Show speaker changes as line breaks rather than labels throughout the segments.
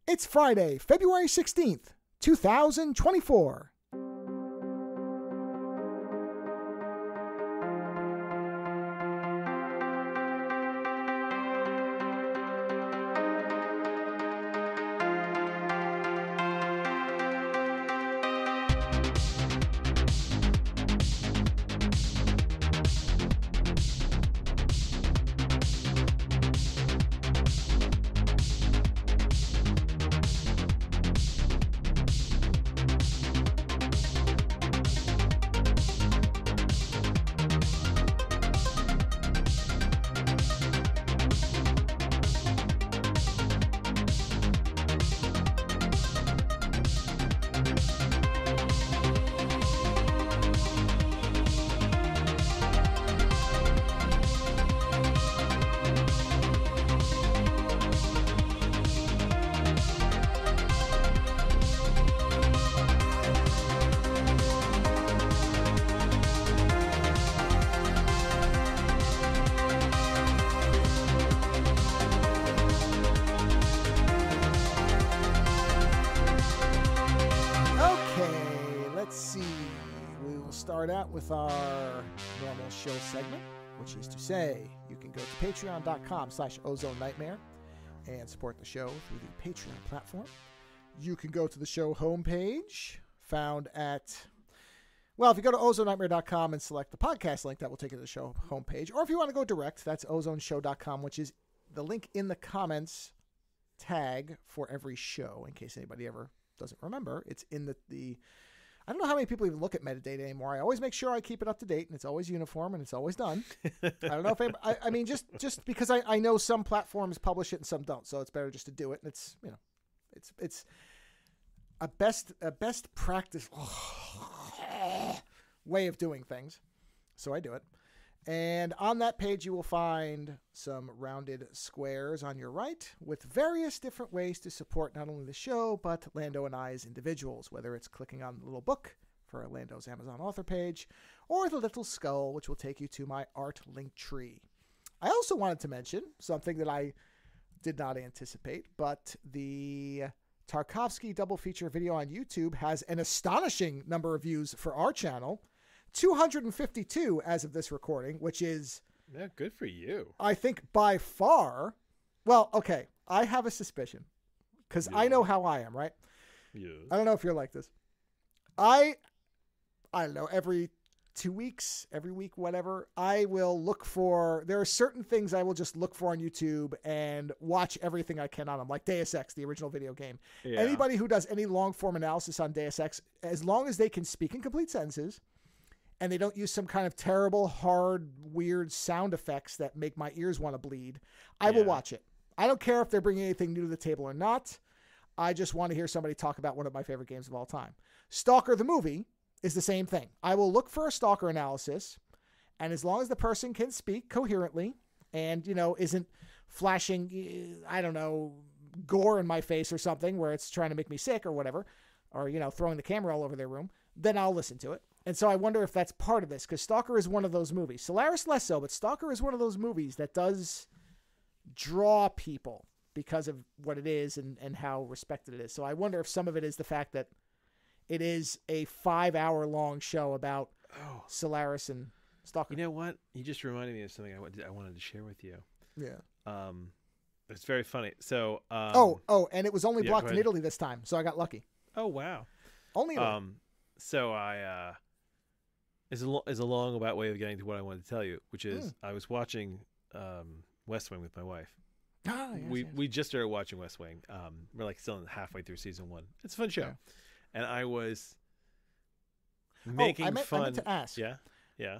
It's Friday, February 16th, 2024. Out with our normal show segment, which is to say you can go to patreon.com/Ozone Nightmare and support the show through the Patreon platform. You can go to the show homepage found at, well, if you go to ozonenightmare.com and select the podcast link, that will take you to the show homepage. Or if you want to go direct, that's ozoneshow.com, which is the link in the comments tag for every show, in case anybody ever doesn't remember. It's in the I don't know how many people even look at metadata anymore. I always make sure I keep it up to date, and it's always uniform, and it's always done. I don't know if I mean, just because I know some platforms publish it and some don't, so it's better just to do it. And it's, you know, it's a best practice way of doing things, so I do it. And on that page, you will find some rounded squares on your right with various different ways to support not only the show, but Lando and I as individuals, whether it's clicking on the little book for Lando's Amazon author page or the little skull, which will take you to my art link tree. I also wanted to mention something that I did not anticipate, but the Tarkovsky double feature video on YouTube has an astonishing number of views for our channel. 252 as of this recording, which is...
Yeah, good for you.
I think by far... Well, okay, I have a suspicion, because I know how I am, right?
Yeah.
I don't know if you're like this. I don't know, every 2 weeks, every week, whatever, I will look for... There are certain things I will just look for on YouTube and watch everything I can on them, like Deus Ex, the original video game. Yeah. Anybody who does any long-form analysis on Deus Ex, as long as they can speak in complete sentences, and they don't use some kind of terrible, hard, weird sound effects that make my ears want to bleed, I will watch it. I don't care if they're bringing anything new to the table or not. I just want to hear somebody talk about one of my favorite games of all time. Stalker the movie is the same thing. I will look for a Stalker analysis, and as long as the person can speak coherently and, you know, isn't flashing, I don't know, gore in my face or something where it's trying to make me sick or whatever, or, you know, throwing the camera all over their room, then I'll listen to it. And so I wonder if that's part of this, because Stalker is one of those movies. Solaris less so, but Stalker is one of those movies that does draw people because of what it is and how respected it is. So I wonder if some of it is the fact that it is a 5-hour-long show about Solaris and Stalker.
You know what? You just reminded me of something I wanted to share with you.
Yeah.
It's very funny. So.
And it was only blocked in Italy this time, so I got lucky.
Oh, wow.
Only Italy.
So I... is a long about way of getting to what I wanted to tell you, which is I was watching West Wing with my wife.
Yes,
we just started watching West Wing. We're like still halfway through season 1. It's a fun show, and I was making fun.
I meant to ask.
Yeah.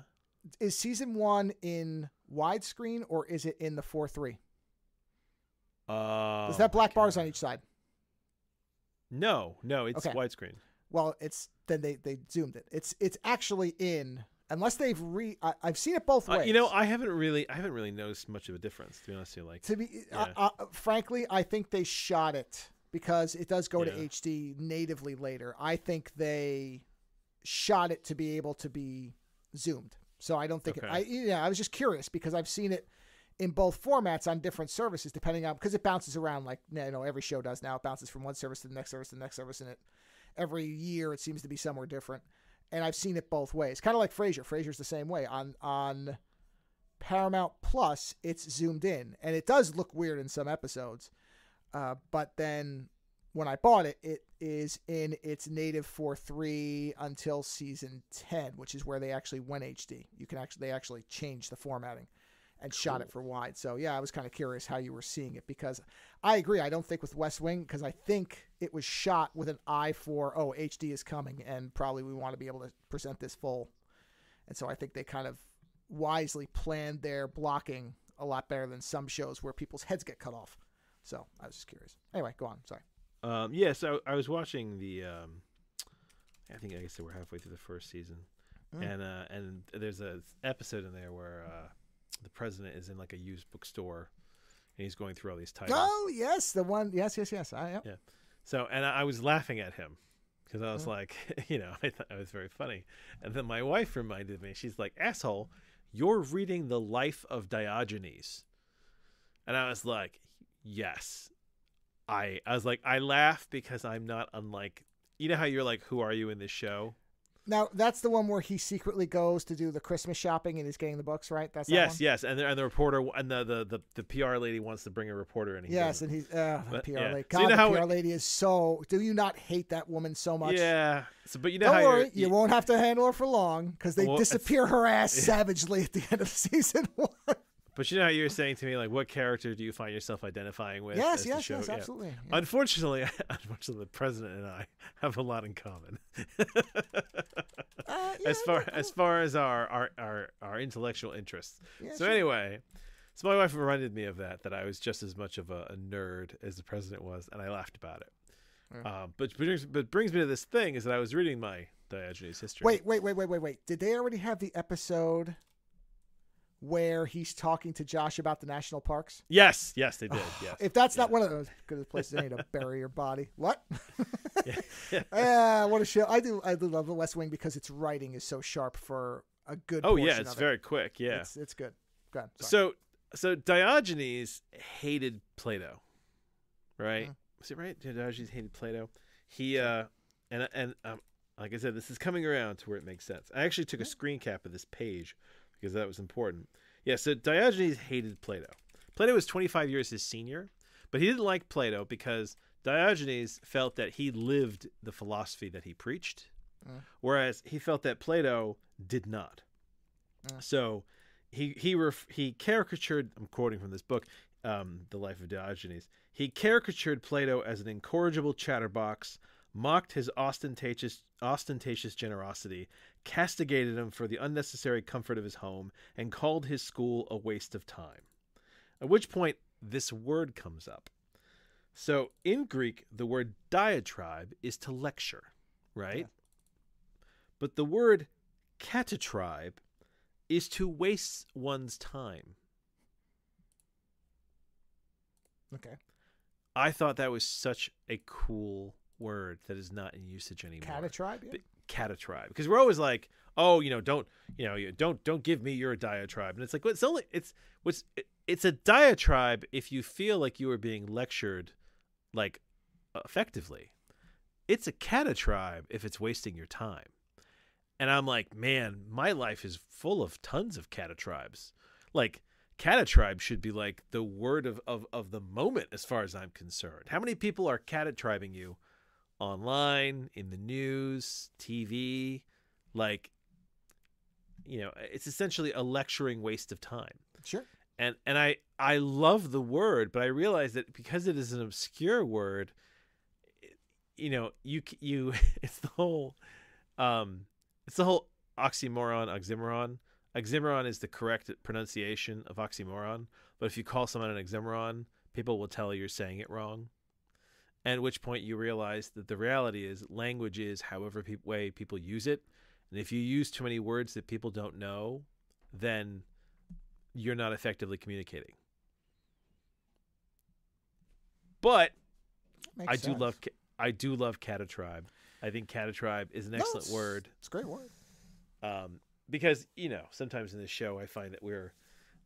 Is season 1 in widescreen or is it in the 4:3? Does that black bars on each side?
No, it's widescreen.
Well, then they zoomed it. It's actually in, unless they've I've seen it both ways.
You know, I haven't really noticed much of a difference, to be honest with you.
Frankly, I think they shot it because it does go to HD natively later. I think they shot it to be able to be zoomed. So I don't think I was just curious because I've seen it in both formats on different services, depending on, because it bounces around like, every show does now. It bounces from one service to the next service to the next service, and every year it seems to be somewhere different. And I've seen it both ways. Kind of like Frasier. Frasier's the same way. On Paramount Plus, it's zoomed in, and it does look weird in some episodes. But then when I bought it, it is in its native 4:3 until season 10, which is where they actually went HD. They actually changed the formatting and shot it for wide. So yeah, I was kind of curious how you were seeing it, because I agree. I don't think with West Wing, because I think it was shot with an eye for, HD is coming, and probably we want to be able to present this full. And so I think they kind of wisely planned their blocking a lot better than some shows where people's heads get cut off. So I was just curious. Anyway, go on. Sorry.
So I was watching the. I guess we're halfway through the first season, and there's an episode in there where the president is in like a used bookstore, and he's going through all these titles.
Oh yes, the one. Yes.
Yeah. So I was laughing at him because I was like, I thought it was very funny, and then my wife reminded me. She's like, "Asshole, you're reading the life of Diogenes," and I was like, "Yes." I was like, I laugh because I'm not unlike, how you're like, who are you in this show?
Now, that's the one where he secretly goes to do the Christmas shopping and he's getting the books, right? That's that one?
Yes. And the reporter and the PR lady wants to bring a reporter in. And
yes, and he's the PR lady.
God,
so the PR lady is so. Do you not hate that woman so much?
Yeah. So, but
don't worry, you won't have to handle her for long, because they disappear her ass savagely at the end of season 1.
But how you were saying to me, like, what character do you find yourself identifying with?
Yes, absolutely. Yeah.
Unfortunately, the president and I have a lot in common. As far as our intellectual interests. Yeah, so anyway, so my wife reminded me of that I was just as much of a nerd as the president was, and I laughed about it. Yeah. But brings me to this thing is that I was reading my Diogenes history.
Wait. Did they already have the episode where he's talking to Josh about the national parks?
Yes, they did. Yes.
If that's not one of those good places they need to bury your body. What? What a show. I do love the West Wing because its writing is so sharp for a good portion
it's very quick. Yeah.
It's good. Go ahead.
So Diogenes hated Plato. Right? Was it right? Diogenes hated Plato. He and like I said, this is coming around to where it makes sense. I actually took a screen cap of this page because that was important. Yeah, so Diogenes hated Plato. Plato was 25 years his senior, but he didn't like Plato because Diogenes felt that he lived the philosophy that he preached, whereas he felt that Plato did not. So he caricatured, I'm quoting from this book, The Life of Diogenes, he caricatured Plato as an incorrigible chatterbox, mocked his ostentatious generosity, castigated him for the unnecessary comfort of his home, and called his school a waste of time. At which point, this word comes up. So, in Greek, the word diatribe is to lecture, right? Yeah. But the word catatribe is to waste one's time.
Okay.
I thought that was such a cool word that is not in usage anymore.
Catatribe, yeah.
Catatribe, because we're always like, don't give me your diatribe, and it's like, it's a diatribe if you feel like you are being lectured, like, effectively. It's a catatribe if it's wasting your time, and I'm like, man, my life is full of tons of catatribes. Like, catatribe should be like the word of the moment as far as I'm concerned. How many people are catatribing you? Online, in the news, TV, like, it's essentially a lecturing waste of time.
Sure.
And I love the word, but I realize that because it is an obscure word, you it's the whole oxymoron. Oxymoron is the correct pronunciation of oxymoron, but if you call someone an oxymoron, people will tell you're saying it wrong. At which point you realize that the reality is language is however way people use it. And if you use too many words that people don't know, then you're not effectively communicating. But I do love catatribe. I think catatribe is an excellent word.
It's a great word.
Because, sometimes in this show I find that we're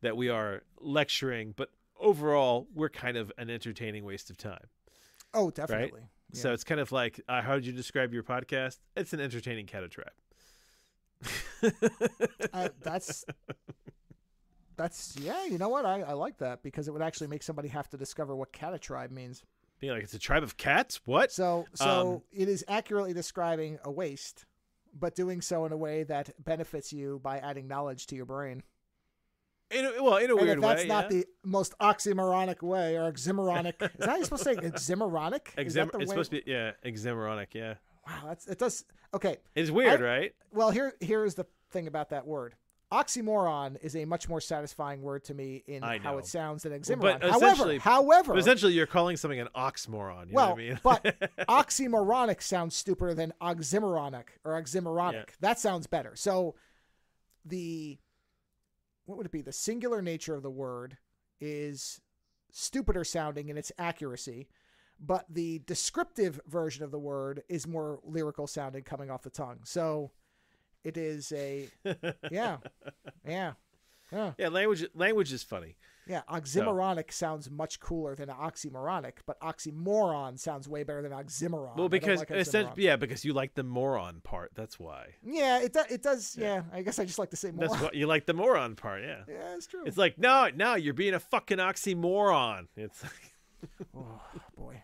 that we are lecturing, but overall, we're kind of an entertaining waste of time.
Oh, definitely.
Right?
Yeah.
So it's kind of like, how would you describe your podcast? It's an entertaining catatrap.
That's yeah. You know what? I like that because it would actually make somebody have to discover what catatribe means.
Being like, it's a tribe of cats? What?
So it is accurately describing a waste, but doing so in a way that benefits you by adding knowledge to your brain.
In a weird way.
That's not the most oxymoronic way or oxymoronic. Is that how you're supposed to say oxymoronic?
It's supposed to be, oxymoronic, yeah.
Wow, it does. Okay.
It's weird, right?
Well, here's the thing about that word. Oxymoron is a much more satisfying word to me in how it sounds than oxymoron. However,
essentially, you're calling something an oxmoron. You know what I mean?
But oxymoronic sounds stupider than oxymoronic or oxymoronic. Yeah. That sounds better. So what would it be? The singular nature of the word is stupider sounding in its accuracy, but the descriptive version of the word is more lyrical sounding coming off the tongue. So it is yeah.
Language is funny.
Yeah, oxymoronic sounds much cooler than oxymoronic, but oxymoron sounds way better than oxymoron.
Well, because because you like the moron part. That's why.
Yeah, it does. Yeah, I guess I just like to say moron.
That's what you like, the moron part. Yeah.
Yeah, it's true.
It's like no, you're being a fucking oxymoron. It's like,
oh boy.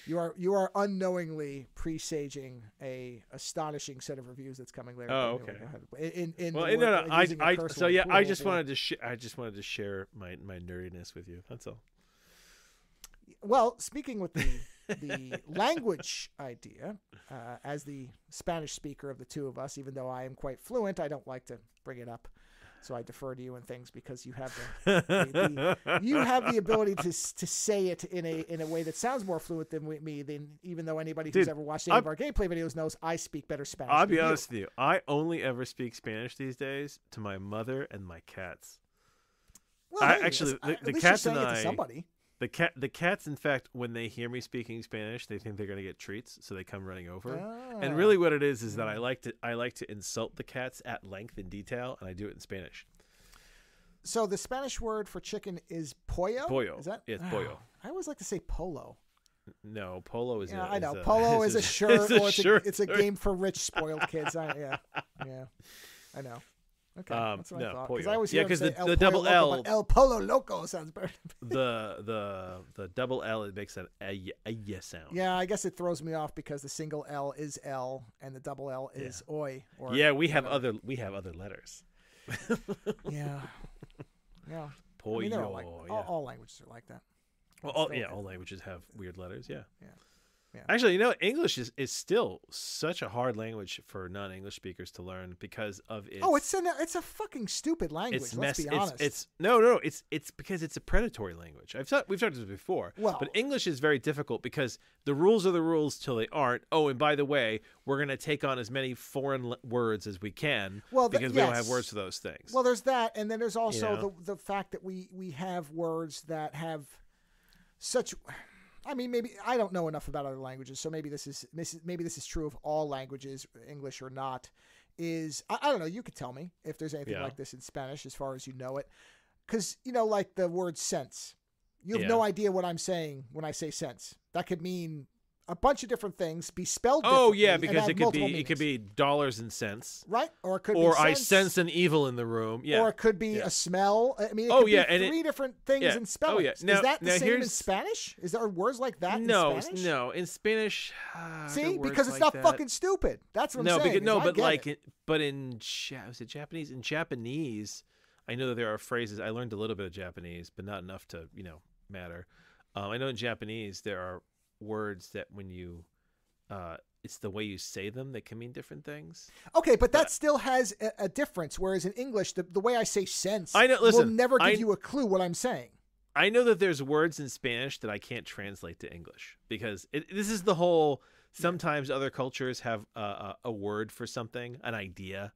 You are unknowingly presaging a astonishing set of reviews that's coming later.
Oh, okay. I just wanted to share my nerdiness with you. That's all.
Well, speaking with the language idea, as the Spanish speaker of the two of us, even though I am quite fluent, I don't like to bring it up. So I defer to you and things because you have the ability to say it in a way that sounds more fluent than me. Even though anybody who's ever watched any of our gameplay videos knows I speak better Spanish.
I'll be honest with you. I only ever speak Spanish these days to my mother and my cats.
Well,
the cats and I.
Somebody.
The cats, in fact, when they hear me speaking Spanish, they think they're going to get treats, so they come running over. And really, what it is that I like to insult the cats at length in detail, and I do it in Spanish.
So the Spanish word for chicken is pollo.
Pollo.
Is that?
It's pollo.
I always like to say polo.
No, polo is.
Yeah, I know. Polo is a shirt. It's a game for rich, spoiled kids. Yeah. I know. Okay, that's what I thought. Because I always hear
because
the
double
L,
L,
El Polo Loco sounds better.
the double L, it makes a sound.
Yeah, I guess it throws me off because the single L is L and the double L is oi. Or
we have other letters.
Yeah.
Pollo.
I mean, all languages are like that.
Well, all languages have weird letters. Yeah.
Yeah.
Actually, English is still such a hard language for non-English speakers to learn because of its.
Oh, it's a fucking stupid language. Let's be honest.
It's because it's a predatory language. We've talked about this before.
Well,
but English is very difficult because the rules are the rules till they aren't. Oh, and by the way, we're going to take on as many foreign words as we can because we don't have words for those things.
Well, there's that, and then there's also the fact that we have words that have such. I mean, maybe I don't know enough about other languages, so maybe this is true of all languages, English or not. I don't know. You could tell me if there's anything like this in Spanish, as far as you know it, because like the word sense, you have no idea what I'm saying when I say sense. That could mean a bunch of different things, be spelled differently.
Oh yeah, because it could be dollars and cents,
right? Or it could be
I sense an evil in the room. Yeah,
or it could be a smell. I mean, it could be three different things in spellings.
Oh yeah,
is that the same in Spanish? Is there words like that in Spanish?
No, in Spanish.
See, because it's not fucking stupid. That's what I'm saying.
But in was it Japanese? In Japanese, I know that there are phrases. I learned a little bit of Japanese, but not enough to matter. I know in Japanese there are words that when you it's the way you say them that can mean different things.
Okay, but that still has a difference, whereas in English the way I say sense
will
never give you a clue what I'm saying.
I know that there's words in Spanish that I can't translate to English because this is the whole sometimes other cultures have a word for something, an idea,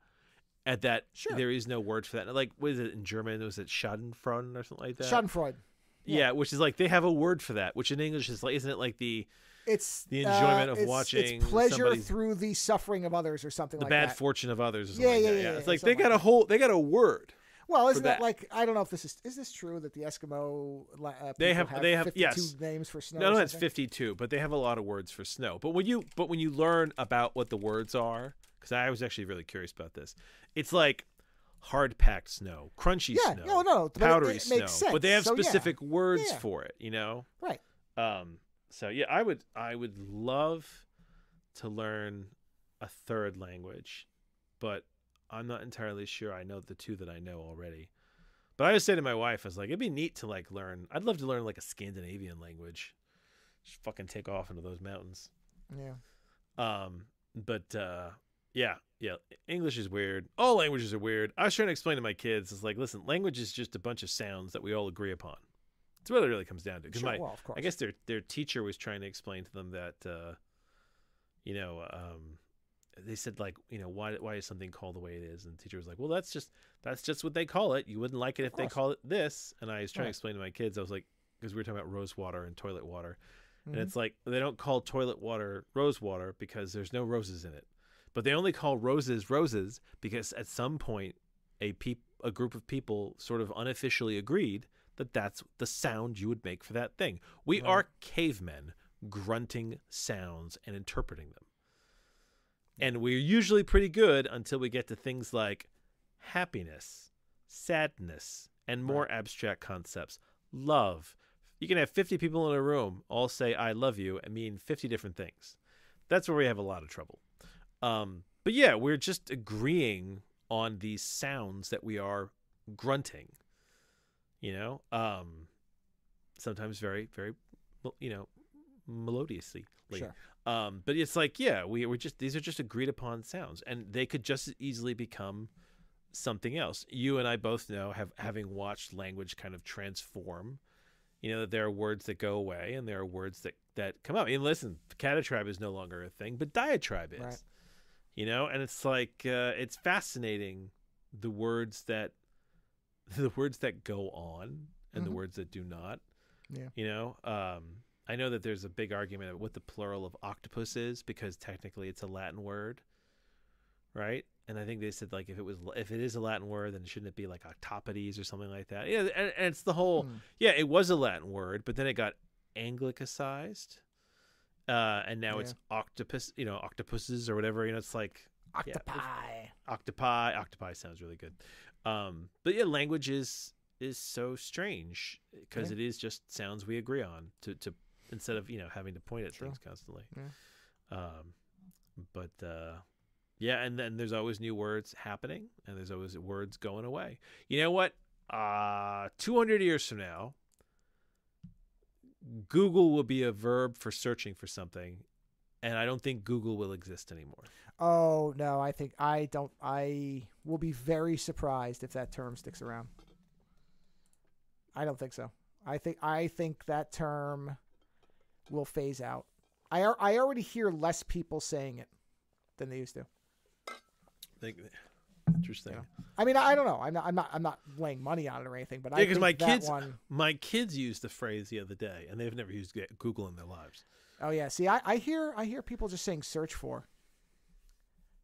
and that there is no word for that. Like, what is it in German? Was it Schadenfreude or something like that?
Schadenfreude.
Yeah, which is like they have a word for that, which in English is like, isn't it like the enjoyment of watching
it's pleasure through the suffering of others or something like that.
The bad fortune of others or something like that.
Yeah.
It's like they got a word.
Well, isn't
that.
that like, I don't know if this is this true that the Eskimo
They
people
have
52
yes.
names for snow?
No, that's 52, but they have a lot of words for snow. But when you learn about what the words are, because I was actually really curious about this, it's like hard packed snow, crunchy snow,
no,
powdery
it
snow.
makes sense.
But they have
So,
specific words
Yeah.
for it, you know.
Right.
So yeah, I would love to learn a third language, but I'm not entirely sure I know the two that I know already. But I was saying to my wife, I was like, it'd be neat to like learn. I'd love to learn like a Scandinavian language. Just fucking take off into those mountains.
Yeah.
But yeah. English is weird. All languages are weird. I was trying to explain to my kids, it's like, listen, language is just a bunch of sounds that we all agree upon. It's what it really comes down to. Because
Sure, well, of course.
I guess their teacher was trying to explain to them that, they said like, why is something called the way it is? And the teacher was like, well, that's just what they call it. You wouldn't like it if they call it this. And I was trying to explain to my kids, I was like, because we were talking about rose water and toilet water. And it's like, they don't call toilet water rose water because there's no roses in it. But they only call roses roses because at some point a group of people sort of unofficially agreed that that's the sound you would make for that thing. We are cavemen grunting sounds and interpreting them. And we're usually pretty good until we get to things like happiness, sadness, and more abstract concepts. Love. You can have 50 people in a room all say I love you and mean 50 different things. That's where we have a lot of trouble. But yeah, we're just agreeing on these sounds that we are grunting. Sometimes very, very, melodiously.
Sure.
But it's like, yeah, these are just agreed upon sounds, and they could just as easily become something else. You and I both know, having watched language kind of transform, that there are words that go away and there are words that come up. I mean, listen, catatribe is no longer a thing, but diatribe is,
right.
And it's like, it's fascinating the words that go on and the words that do not, I know that there's a big argument about what the plural of octopus is because technically it's a Latin word, right? And I think they said like if it is a Latin word, then shouldn't it be like octopodes or something like that? Yeah, and it's the whole it was a Latin word, but then it got Anglicized, and now it's octopus, octopuses or whatever. It's like octopi sounds really good. But yeah, language is so strange because it is just sounds we agree on to instead of having to point at things constantly. But and then there's always new words happening and there's always words going away. You know what, 200 years from now, Google will be a verb for searching for something, and I don't think Google will exist anymore.
Oh no, I will be very surprised if that term sticks around. I don't think so. I think that term will phase out. I already hear less people saying it than they used to.
Interesting.
I mean, I don't know. I'm not laying money on it or anything, but I think
my kids used the phrase the other day, and they've never used Google in their lives.
Oh yeah. See, I hear people just saying search for.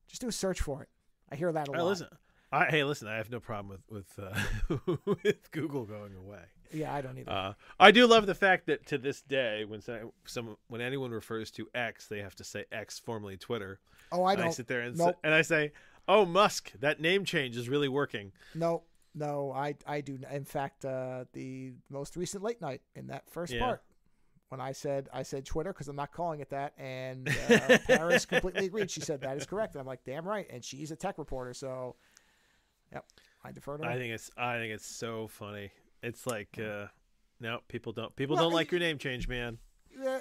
Just do a search for it. I hear that a lot.
Listen. I have no problem with with Google going away.
Yeah, I don't either.
I do love the fact that to this day, when anyone refers to X, they have to say X, formerly Twitter.
Oh, I don't.
And I sit there and I say, "Oh, Musk, that name change is really working."
No, I do. In fact, the most recent late night in that first part, when I said Twitter because I'm not calling it that, and Paris completely agreed. She said that is correct, and I'm like, damn right. And she's a tech reporter, so yep, I defer to her.
I think it's so funny. It's like no, people don't like your name change, man.
Yeah,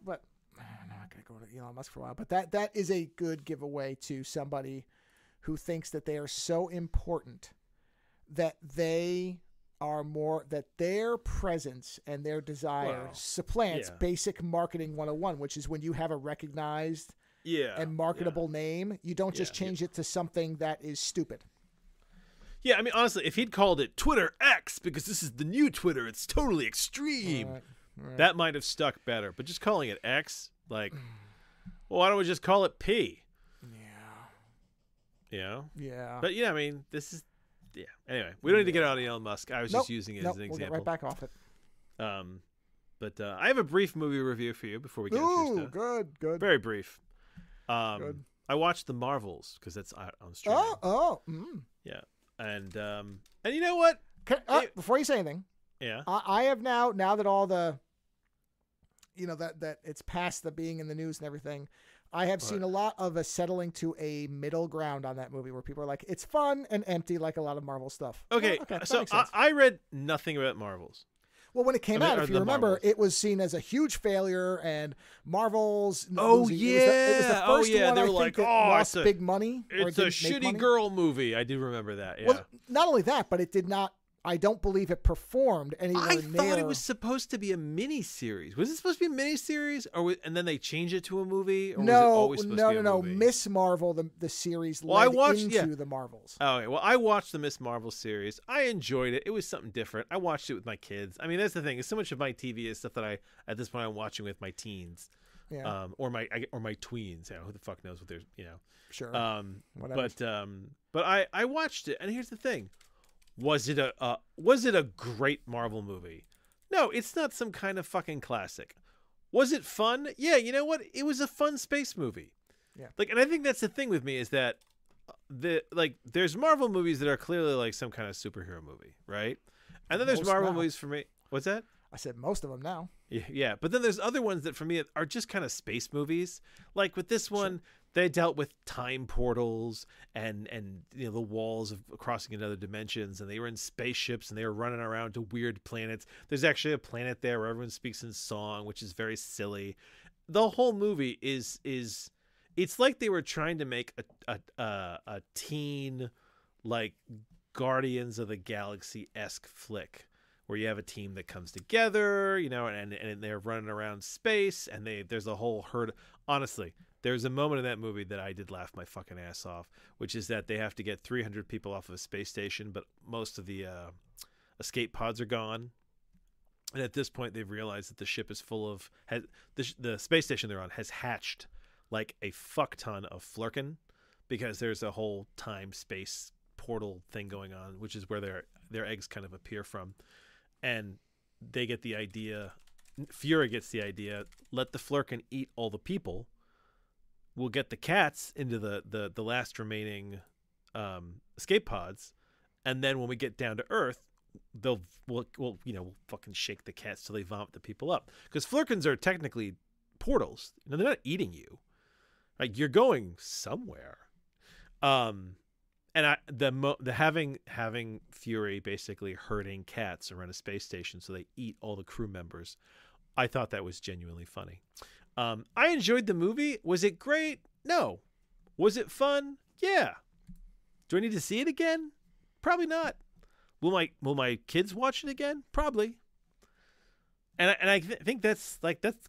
but I'm not gonna go to Elon Musk for a while. But that is a good giveaway to somebody who thinks that they are so important that their presence and their desire supplants basic marketing 101, which is when you have a recognized and marketable name, you don't just change it to something that is stupid.
Yeah, I mean, honestly, if he'd called it Twitter X because this is the new Twitter, it's totally extreme,
right.
That might have stuck better. But just calling it X, like, well, why don't we just call it P?
Yeah.
But, I mean, this is yeah. Anyway, we don't need to get on Elon Musk. I was
Nope.
just using it
Nope.
as an
We'll get
example.
right back off it.
But I have a brief movie review for you before we get into
Ooh,
stuff.
good.
Very brief.
Good.
I watched The Marvels because that's out on streaming. Yeah, and you know what?
Before you say anything,
Yeah.
I have now that all the, that it's past the being in the news and everything, I have seen a lot of a settling to a middle ground on that movie where people are like, it's fun and empty like a lot of Marvel stuff.
Okay, so I read nothing about Marvels.
Well, when it came out, if you remember,
Marvels.
it was seen as a huge failure, and Marvel's.
Oh,
losing, it was the first one,
they were
I think,
like,
that lost big money.
It's a shitty girl movie. I do remember that. Yeah.
Well, not only that, but it did not. I don't believe it performed anywhere near.
I thought it was supposed to be a mini series. Was it supposed to be a mini series, and then they changed it to a movie? Or was it always supposed to be a movie?
Miss Marvel, the series led into the Marvels.
Okay, well, I watched the Miss Marvel series. I enjoyed it. It was something different. I watched it with my kids. I mean, that's the thing. So much of my TV is stuff that at this point I'm watching with my teens, or my tweens. Who the fuck knows what they're
Sure.
Whatever. But I watched it, and here's the thing. Was it a great Marvel movie? No, it's not some kind of fucking classic. Was it fun? Yeah, you know what? It was a fun space movie.
Yeah.
And I think that's the thing with me is that there's Marvel movies that are clearly like some kind of superhero movie, right? And then there's Marvel movies for me. What's that?
I said most of them now.
Yeah, but then there's other ones that for me are just kind of space movies. Like with this one, they dealt with time portals and the walls of crossing into other dimensions, and they were in spaceships and they were running around to weird planets. There's actually a planet there where everyone speaks in song, which is very silly. The whole movie is it's like they were trying to make a teen like Guardians of the Galaxy-esque flick, where you have a team that comes together, and they're running around space, and there's a whole herd. Honestly, there's a moment in that movie that I did laugh my fucking ass off, which is that they have to get 300 people off of a space station, but most of the escape pods are gone. And at this point, they've realized that the ship is full of the space station they're on has hatched like a fuck ton of flurkin, because there's a whole time space portal thing going on, which is where their eggs kind of appear from. And they get the idea, Fury gets the idea, let the Flurkin eat all the people. We'll get the cats into the last remaining escape pods, and then when we get down to Earth, we'll fucking shake the cats till they vomit the people up. Because Flurkins are technically portals. They're not eating you. Like, you're going somewhere. And having Fury basically herding cats around a space station so they eat all the crew members, I thought that was genuinely funny. I enjoyed the movie. Was it great? No. Was it fun? Yeah. Do I need to see it again? Probably not. Will my kids watch it again? Probably. And I think that's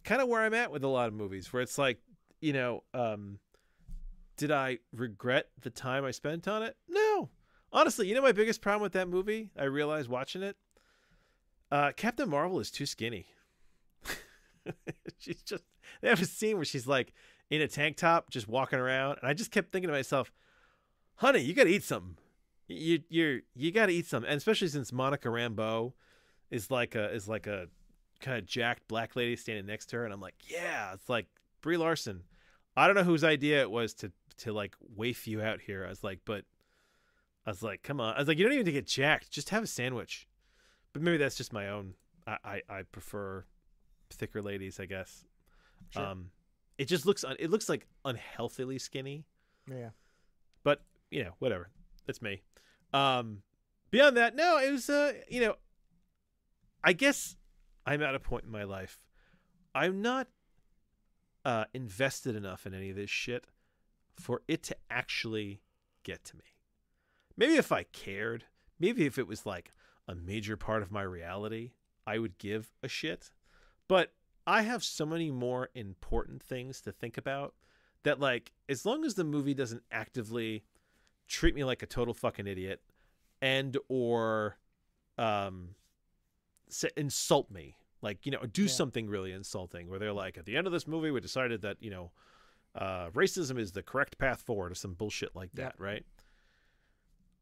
kind of where I'm at with a lot of movies, where it's like, did I regret the time I spent on it? No. Honestly, my biggest problem with that movie, I realized watching it, Captain Marvel is too skinny. They have a scene where she's like in a tank top, just walking around. And I just kept thinking to myself, honey, you got to eat something. You got to eat something. And especially since Monica Rambeau is like a kind of jacked black lady standing next to her. And I'm like, yeah, it's like Brie Larson. I don't know whose idea it was to like waif you out here. I was like, come on. I was like, you don't even need to get jacked. Just have a sandwich. But maybe that's just my own. I prefer thicker ladies, I guess.
Sure.
It just looks like unhealthily skinny.
Yeah.
But whatever. That's me. Beyond that, no, it was I guess I'm at a point in my life. I'm not invested enough in any of this shit for it to actually get to me. Maybe if I cared, maybe if it was like a major part of my reality, I would give a shit. But I have so many more important things to think about that, like, as long as the movie doesn't actively treat me like a total fucking idiot and or insult me, like, do something really insulting where they're like, at the end of this movie we decided that racism is the correct path forward or some bullshit like that, right?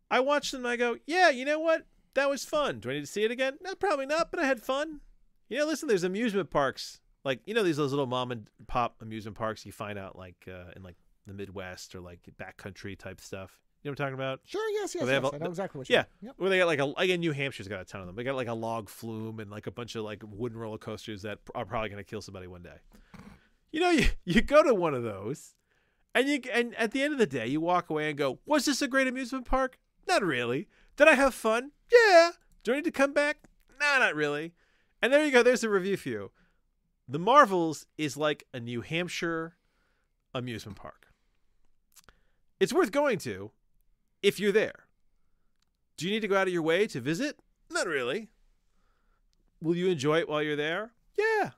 I watch them and I go, yeah, you know what? That was fun. Do I need to see it again? No, probably not, but I had fun. You know, listen, there's amusement parks. Like, you know, those little mom and pop amusement parks you find out like in like the Midwest or like backcountry type stuff. You know what I'm talking about?
Sure, yes. I know exactly what you mean. Yep.
Where they got like in New Hampshire's got a ton of them. They got like a log flume and like a bunch of like wooden roller coasters that are probably going to kill somebody one day. You know, you go to one of those and at the end of the day, you walk away and go, was this a great amusement park? Not really. Did I have fun? Yeah. Do I need to come back? Nah, not really. And there you go. There's a review for you. The Marvels is like a New Hampshire amusement park. It's worth going to if you're there. Do you need to go out of your way to visit? Not really. Will you enjoy it while you're there? Yeah.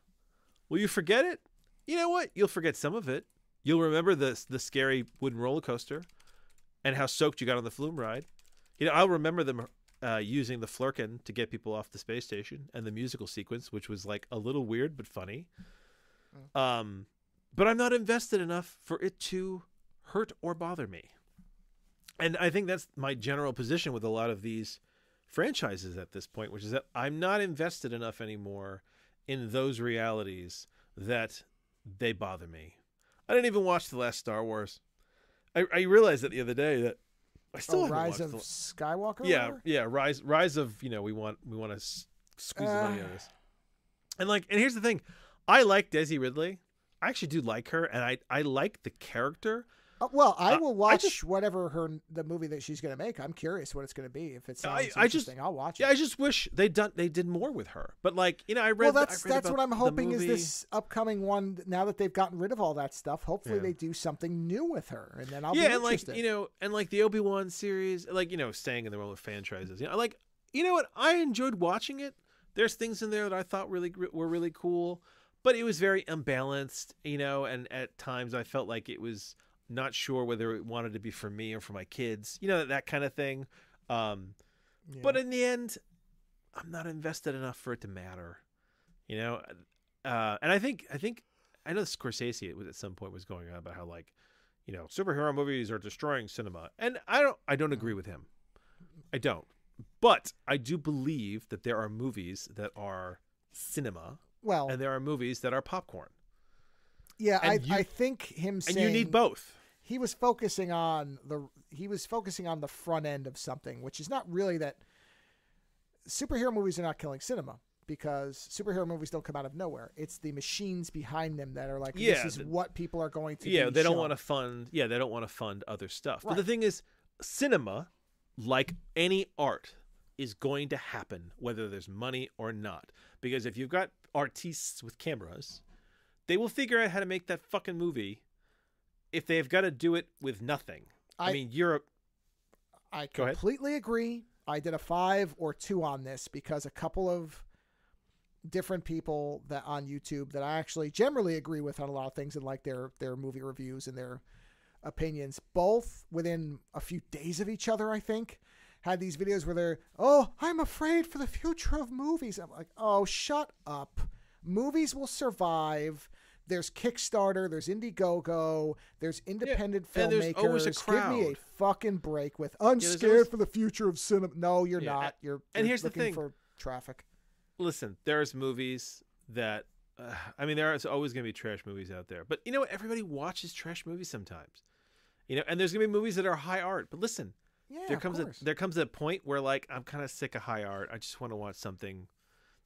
Will you forget it? You know what? You'll forget some of it. You'll remember the scary wooden roller coaster and how soaked you got on the flume ride. You know, I'll remember them using the Flurkin to get people off the space station and the musical sequence, which was like a little weird but funny. But I'm not invested enough for it to hurt or bother me. And I think that's my general position with a lot of these franchises at this point, which is that I'm not invested enough anymore in those realities that they bother me. I didn't even watch the last Star Wars. I realized that the other day that I still haven't
Rise
watched
of Skywalker.
Yeah, Rise of, you know, we want to squeeze the money out of this. And here's the thing, I like Daisy Ridley. I actually do like her, and I like the character.
Well, I will watch whatever the movie that she's going to make. I'm curious what it's going to be. If it sounds interesting, I'll watch it.
Yeah, I just wish they did more with her. But like, you know, I read.
Well, that's what I'm hoping is this upcoming one. Now that they've gotten rid of all that stuff, hopefully they do something new with her, and then I'll be interested.
And like, you know, and like the Obi-Wan series, like, you know, staying in the realm of franchises. You know, like, you know what? I enjoyed watching it. There's things in there that I thought were really cool, but it was very unbalanced. You know, and at times I felt like it was not sure whether it wanted to be for me or for my kids, you know, that kind of thing. But in the end, I'm not invested enough for it to matter, you know? And I think, I know Scorsese at some point was going on about how, like, you know, superhero movies are destroying cinema. And I don't agree with him. I don't. But I do believe that there are movies that are cinema. Well, and there are movies that are popcorn.
Yeah, I think him saying,
and you need both.
He was focusing on the front end of something, which is not really that. Superhero movies are not killing cinema, because superhero movies don't come out of nowhere. It's the machines behind them that are like, this is what people are going to.
Yeah, they don't want to fund. Yeah, they don't want to fund other stuff. Right. But the thing is, cinema, like any art, is going to happen whether there's money or not. Because if you've got artists with cameras, they will figure out how to make that fucking movie if they've got to do it with nothing. I mean, Europe.
I completely agree. I did a 5 or 2 on this because a couple of different people that on YouTube that I actually generally agree with on a lot of things and like their movie reviews and their opinions, both within a few days of each other, I think, had these videos where they're, oh, I'm afraid for the future of movies. I'm like, oh, shut up. Movies will survive. There's Kickstarter, there's Indiegogo, there's independent filmmakers.
There's always a crowd.
Give me a fucking break with, I'm scared for the future of cinema. No, you're not. You're
here's
looking
the thing.
For traffic.
Listen, there's movies that, I mean, there's always going to be trash movies out there. But you know what? Everybody watches trash movies sometimes. You know, and there's going to be movies that are high art. But listen, there comes a point where, like, I'm kind of sick of high art. I just want to watch something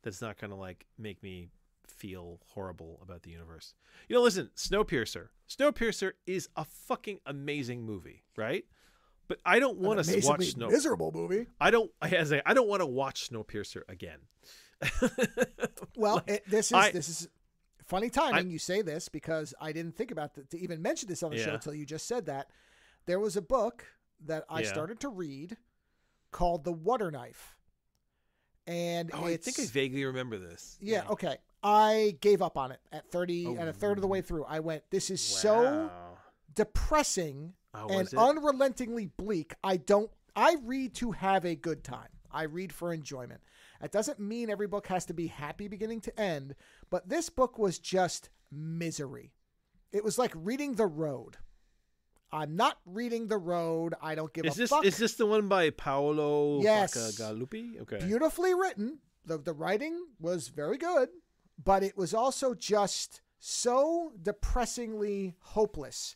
that's not going to, like, make me feel horrible about the universe. You know, listen, Snowpiercer. Snowpiercer is a fucking amazing movie, right? But I don't want to watch
miserable movie.
I don't want to watch Snowpiercer again.
Well, this is funny timing. You say this because I didn't think about to even mention this on the show until you just said that. There was a book that I started to read called The Water Knife. And
I think I vaguely remember this.
Yeah, okay. I gave up on it at 30 and a third of the way through. I went, this is so depressing and unrelentingly bleak. I read to have a good time. I read for enjoyment. It doesn't mean every book has to be happy beginning to end, but this book was just misery. It was like reading The Road. I'm not reading The Road. I don't give a fuck.
Is this the one by Paolo Bacagaluppi? Okay.
Beautifully written. The writing was very good, but it was also just so depressingly hopeless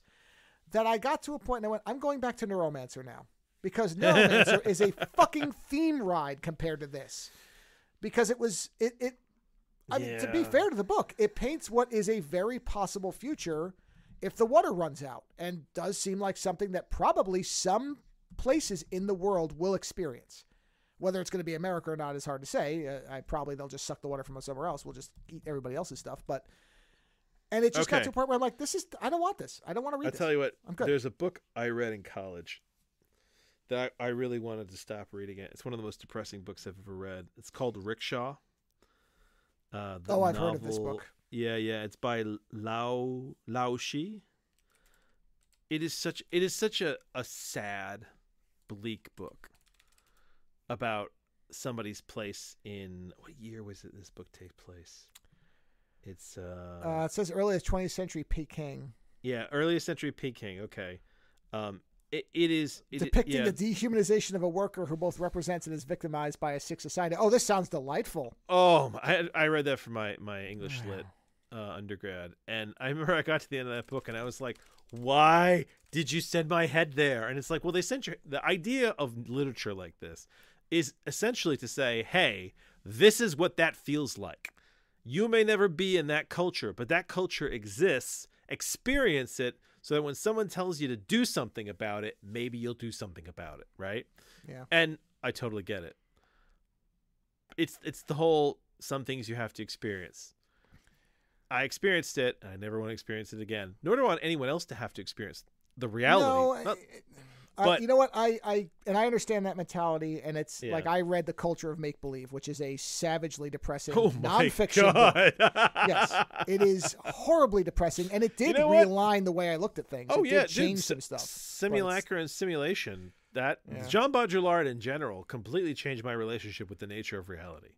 that I got to a point and I went, I'm going back to Neuromancer now. Because Neuromancer is a fucking theme ride compared to this. Because it was, I mean, to be fair to the book, it paints what is a very possible future if the water runs out, and does seem like something that probably some places in the world will experience. Whether it's going to be America or not is hard to say. They'll just suck the water from somewhere else. We'll just eat everybody else's stuff. And it just got to a point where I'm like, I don't want this. I don't want to read this.
I'll tell you what,
I'm good.
There's a book I read in college that I really wanted to stop reading it. It's one of the most depressing books I've ever read. It's called Rickshaw.
I've heard of this book.
Yeah. It's by Lao Shi. It is such a sad, bleak book about somebody's place in, what year was it this book take place? It's
it says earliest 20th century Peking.
Yeah, earliest century Peking. Okay. It is
depicting the dehumanization of a worker who both represents and is victimized by a sick society. Oh, this sounds delightful.
Oh, I read that for my English lit undergrad, and I remember I got to the end of that book and I was like, why did you send my head there? And it's like, well, the idea of literature like this is essentially to say, hey, this is what that feels like. You may never be in that culture, but that culture exists. Experience it so that when someone tells you to do something about it, maybe you'll do something about it, right?
Yeah.
And I totally get it. It's the whole, some things you have to experience. I experienced it, and I never want to experience it again. Nor do I want anyone else to have to experience the reality.
No, but you know what? I understand that mentality, and it's like I read The Culture of Make Believe, which is a savagely depressing nonfiction book. Yes, it is horribly depressing, and it did realign the way I looked at things. It did change some stuff.
Simulacra and simulation. Jean Baudrillard in general completely changed my relationship with the nature of reality.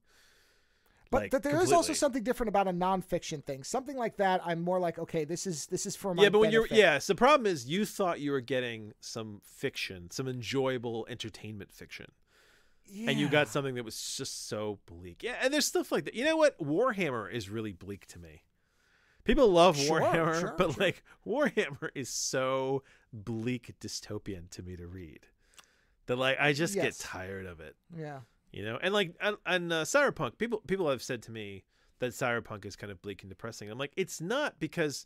But there is also something different about a nonfiction thing. Something like that, I'm more like, okay, this is for my benefit.
So the problem is you thought you were getting some fiction, some enjoyable entertainment fiction. Yeah. And you got something that was just so bleak. Yeah, and there's stuff like that. You know what? Warhammer is really bleak to me. People love Warhammer, but like Warhammer is so bleak dystopian to me to read that like I just get tired of it.
Yeah.
You know, and like and Cyberpunk, people have said to me that Cyberpunk is kind of bleak and depressing. I'm like, it's not, because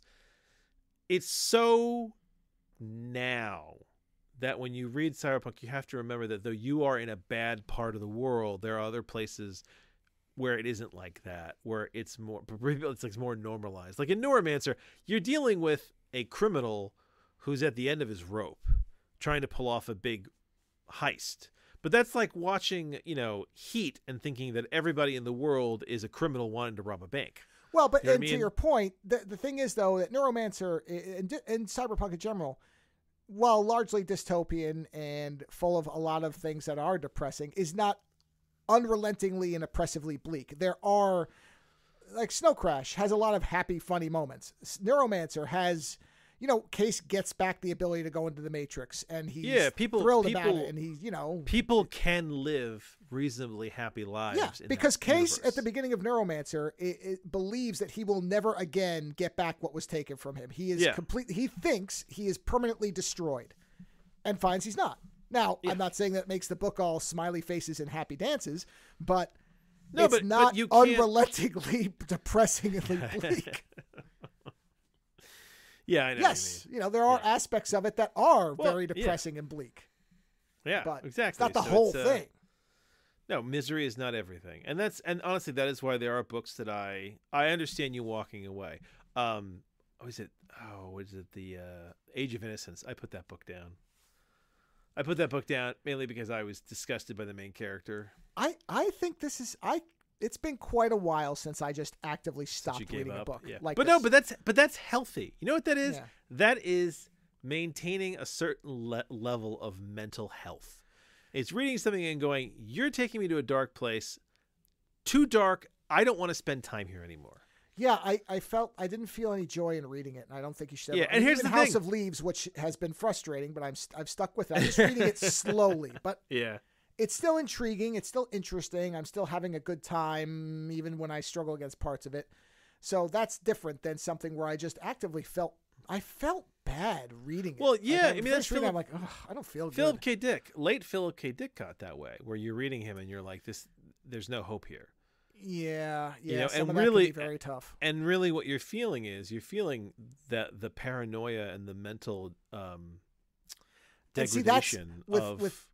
it's so now that when you read Cyberpunk, you have to remember that though you are in a bad part of the world, there are other places where it isn't like that, where it's more normalized. Like in Neuromancer, you're dealing with a criminal who's at the end of his rope, trying to pull off a big heist. But that's like watching, Heat and thinking that everybody in the world is a criminal wanting to rob a bank.
Well, but to your point, the thing is, though, that Neuromancer and Cyberpunk in general, while largely dystopian and full of a lot of things that are depressing, is not unrelentingly and oppressively bleak. There are, like Snow Crash has a lot of happy, funny moments. Neuromancer has... Case gets back the ability to go into the Matrix, and he's thrilled about it, and he's,
People can live reasonably happy lives.
Yeah, because Case, at the beginning of Neuromancer, it believes that he will never again get back what was taken from him. He is he thinks he is permanently destroyed, and finds he's not. Now, I'm not saying that makes the book all smiley faces and happy dances, but it's not unrelentingly depressingly bleak.
Yeah, I know.
Yes, there are aspects of it that are very depressing and bleak.
Yeah,
but
exactly.
It's not the whole thing.
No, misery is not everything, and honestly, that is why there are books that I understand you walking away. What is it? The Age of Innocence. I put that book down. Mainly because I was disgusted by the main character.
I think this is It's been quite a while since I just actively stopped reading a book.
Yeah.
Like
but
this.
No, but that's healthy. You know what that is? Yeah. That is maintaining a certain level of mental health. It's reading something and going, you're taking me to a dark place. Too dark. I don't want to spend time here anymore.
Yeah, I didn't feel any joy in reading it, and I don't think you should.
Yeah, and here's
even
the
House
thing.
of Leaves, which has been frustrating, but I've stuck with it. I'm just reading it slowly, but
Yeah.
it's still intriguing. It's still interesting. I'm still having a good time, even when I struggle against parts of it. So that's different than something where I just actively felt bad reading it.
Well, yeah,
Like,
that's
reading, I'm like, ugh, I don't feel
Philip
good.
K. Dick. Late Philip K. Dick got that way, where you're reading him and you're like, this. There's no hope here.
Yeah,
You know,
some
and
of that
really,
can be very tough.
And really, what you're feeling that the paranoia and the mental
And see, that's
degradation
with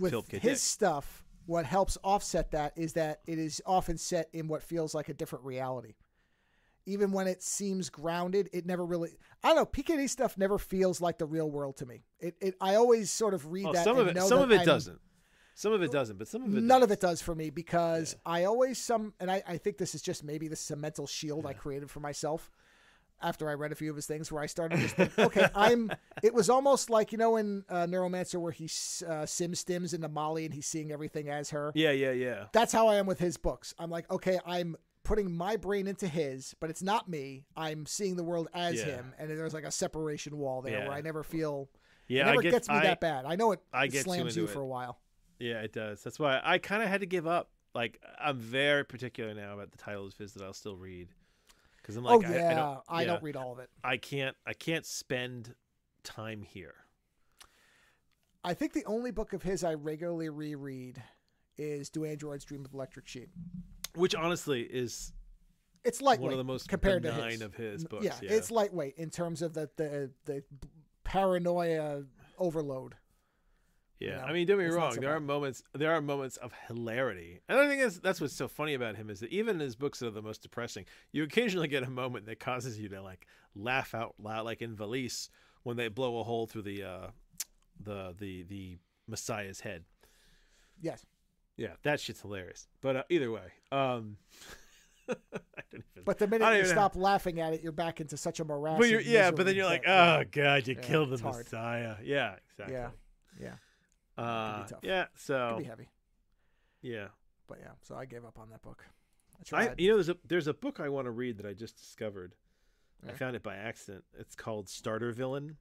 Philip K.
his
Dick.
stuff. What helps offset that is that it is often set in what feels like a different reality. Even when it seems grounded, it never really. I don't know. PKD stuff never feels like the real world to me. I always sort of read that.
Some of
and
it,
know
some
that
of it
I'm-
doesn't. Some of it doesn't, but some of it
None
does.
of it does for me because I always and I think this is just maybe this is a mental shield I created for myself after I read a few of his things where I started just think, okay, it was almost like, in Neuromancer where he stims into Molly and he's seeing everything as her.
Yeah.
That's how I am with his books. I'm like, okay, I'm putting my brain into his, but it's not me. I'm seeing the world as him. And there's like a separation wall there where I never feel, it never gets me that bad. I know it slams you for a while.
Yeah, it does. That's why I kind of had to give up. Like, I'm very particular now about the titles of his that I'll still read. Because I'm like,
I don't read all of it.
I can't spend time here.
I think the only book of his I regularly reread is Do Androids Dream of Electric Sheep?
Which honestly is
it's lightweight
one of the most
compared
benign
to
of his books.
Yeah, it's lightweight in terms of the paranoia overload.
Yeah, I mean, don't get me wrong. There are moments of hilarity, and I think that's what's so funny about him is that even in his books that are the most depressing, you occasionally get a moment that causes you to like laugh out loud, like in Valise when they blow a hole through the Messiah's head.
Yes.
Yeah, that shit's hilarious. But either way, I don't even.
But the minute you stop laughing at it, you're back into such a morass.
But then you're like, oh god, you killed the Messiah. Yeah, exactly.
Yeah.
Yeah, so
it could be heavy.
Yeah,
but yeah, so I gave up on that book.
There's a book I want to read that I just discovered. I found it by accident. It's called Starter Villain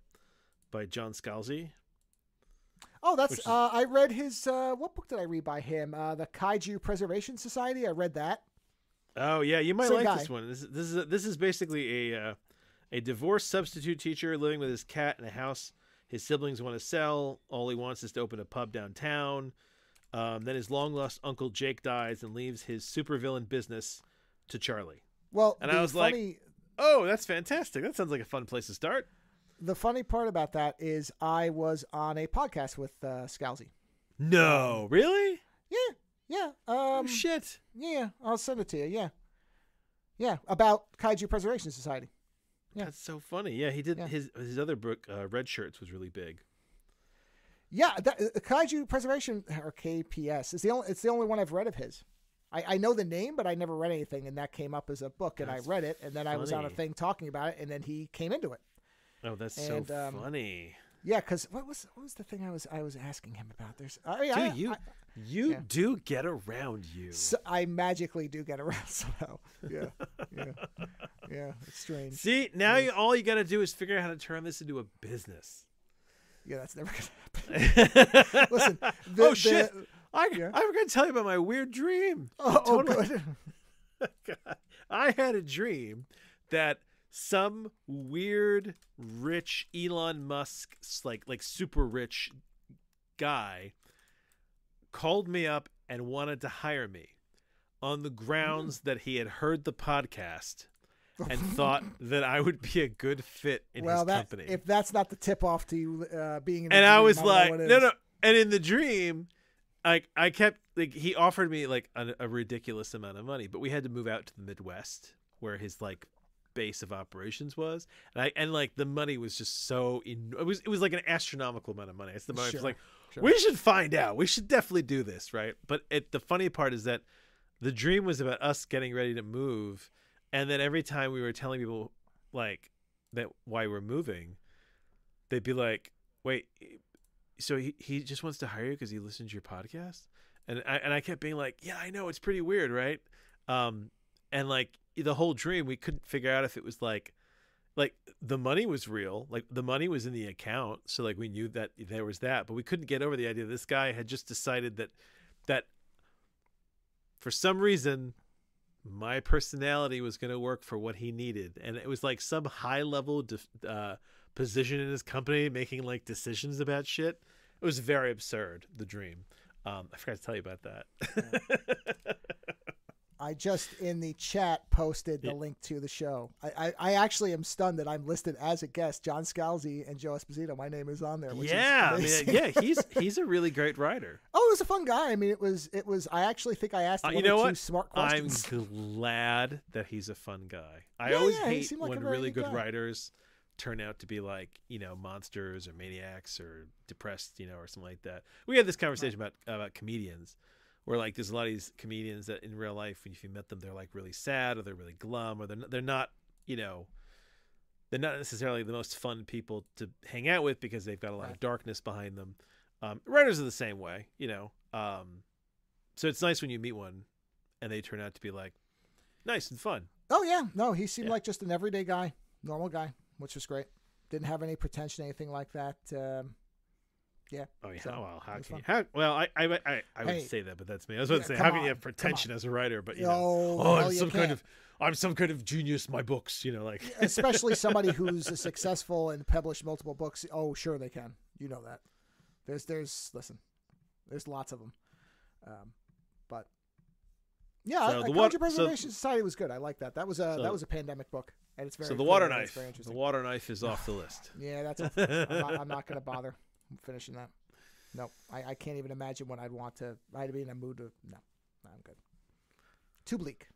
by John Scalzi.
Oh, that's I read his. What book did I read by him? The Kaiju Preservation Society. I read that.
Oh yeah, you might like this one. This is basically a divorced substitute teacher living with his cat in a house his siblings want to sell. All he wants is to open a pub downtown. Then his long-lost uncle Jake dies and leaves his supervillain business to Charlie.
Well,
and I was like, oh, that's fantastic. That sounds like a fun place to start.
The funny part about that is I was on a podcast with Scalzi.
No, really?
Yeah.
Shit.
Yeah, I'll send it to you. Yeah, about Kaiju Preservation Society. Yeah.
That's so funny. Yeah, he did his other book, Red Shirts, was really big.
Yeah, Kaiju Preservation, or KPS, it's the only one I've read of his. I know the name, but I never read anything, and that came up as a book, and I read it, and then funny. I was on a thing talking about it, and then he came into it.
Oh, that's so funny.
Yeah, because what was the thing I was asking him about? There's
you do get around you.
So I magically do get around somehow. Yeah. It's strange.
See, now all you got to do is figure out how to turn this into a business.
Yeah, that's never gonna happen. Listen.
Shit! I forgot to tell you about my weird dream.
Oh, good.
God. I had a dream that some weird rich Elon Musk like super rich guy called me up and wanted to hire me on the grounds that he had heard the podcast and thought that I would be a good fit in his company.
If that's not the tip off to you being in
and
the
I
dream,
was
I
like, no. And in the dream, I kept like he offered me like a ridiculous amount of money, but we had to move out to the Midwest where his like base of operations was, and like the money was just so it was like an astronomical amount of money. It's the money. Sure, was like, we should find out. We should definitely do this, right? But the funny part is that the dream was about us getting ready to move, and then every time we were telling people like that why we're moving, they'd be like, wait, so he just wants to hire you because he listens to your podcast? And I kept being like, yeah, I know, it's pretty weird, right? And like the whole dream, we couldn't figure out if it was like the money was real, like the money was in the account, so like we knew that there was that, but we couldn't get over the idea this guy had just decided that for some reason my personality was going to work for what he needed, and it was like some high level position in his company making like decisions about shit. It was very absurd, the dream. I forgot to tell you about that.
I just in the chat posted the link to the show. I actually am stunned that I'm listed as a guest. John Scalzi and Joe Esposito. My name is on there. Which is
he's a really great writer.
Oh, it was a fun guy. I mean, it was. I actually think I asked him two smart questions.
I'm glad that he's a fun guy. I always hate when really good writers turn out to be like, monsters or maniacs or depressed, or something like that. We had this conversation about comedians. Where like there's a lot of these comedians that in real life, if you met them, they're like really sad or they're really glum or they're not, they're not necessarily the most fun people to hang out with because they've got a lot of darkness behind them. Writers are the same way, so it's nice when you meet one and they turn out to be like nice and fun.
Oh yeah, no, he seemed like just an everyday guy, normal guy, which was great. Didn't have any pretension, anything like that. Yeah.
Oh yeah.
So,
well, how can you? I would say that, but that's me. I was about to say, how can you have pretension as a writer? But I'm some kind of genius. My books, like
especially somebody who's successful and published multiple books. Oh, sure they can. You know that. There's lots of them. But yeah,
so
Culture Preservation Society was good. I like that. That was a pandemic book, and it's very.
So the water knife. Very interesting. The water knife is off the list.
Yeah, that's. I'm not going to bother finishing that. No, I can't even imagine what I'd want to. I'd be in a mood to. No, I'm good. Too bleak.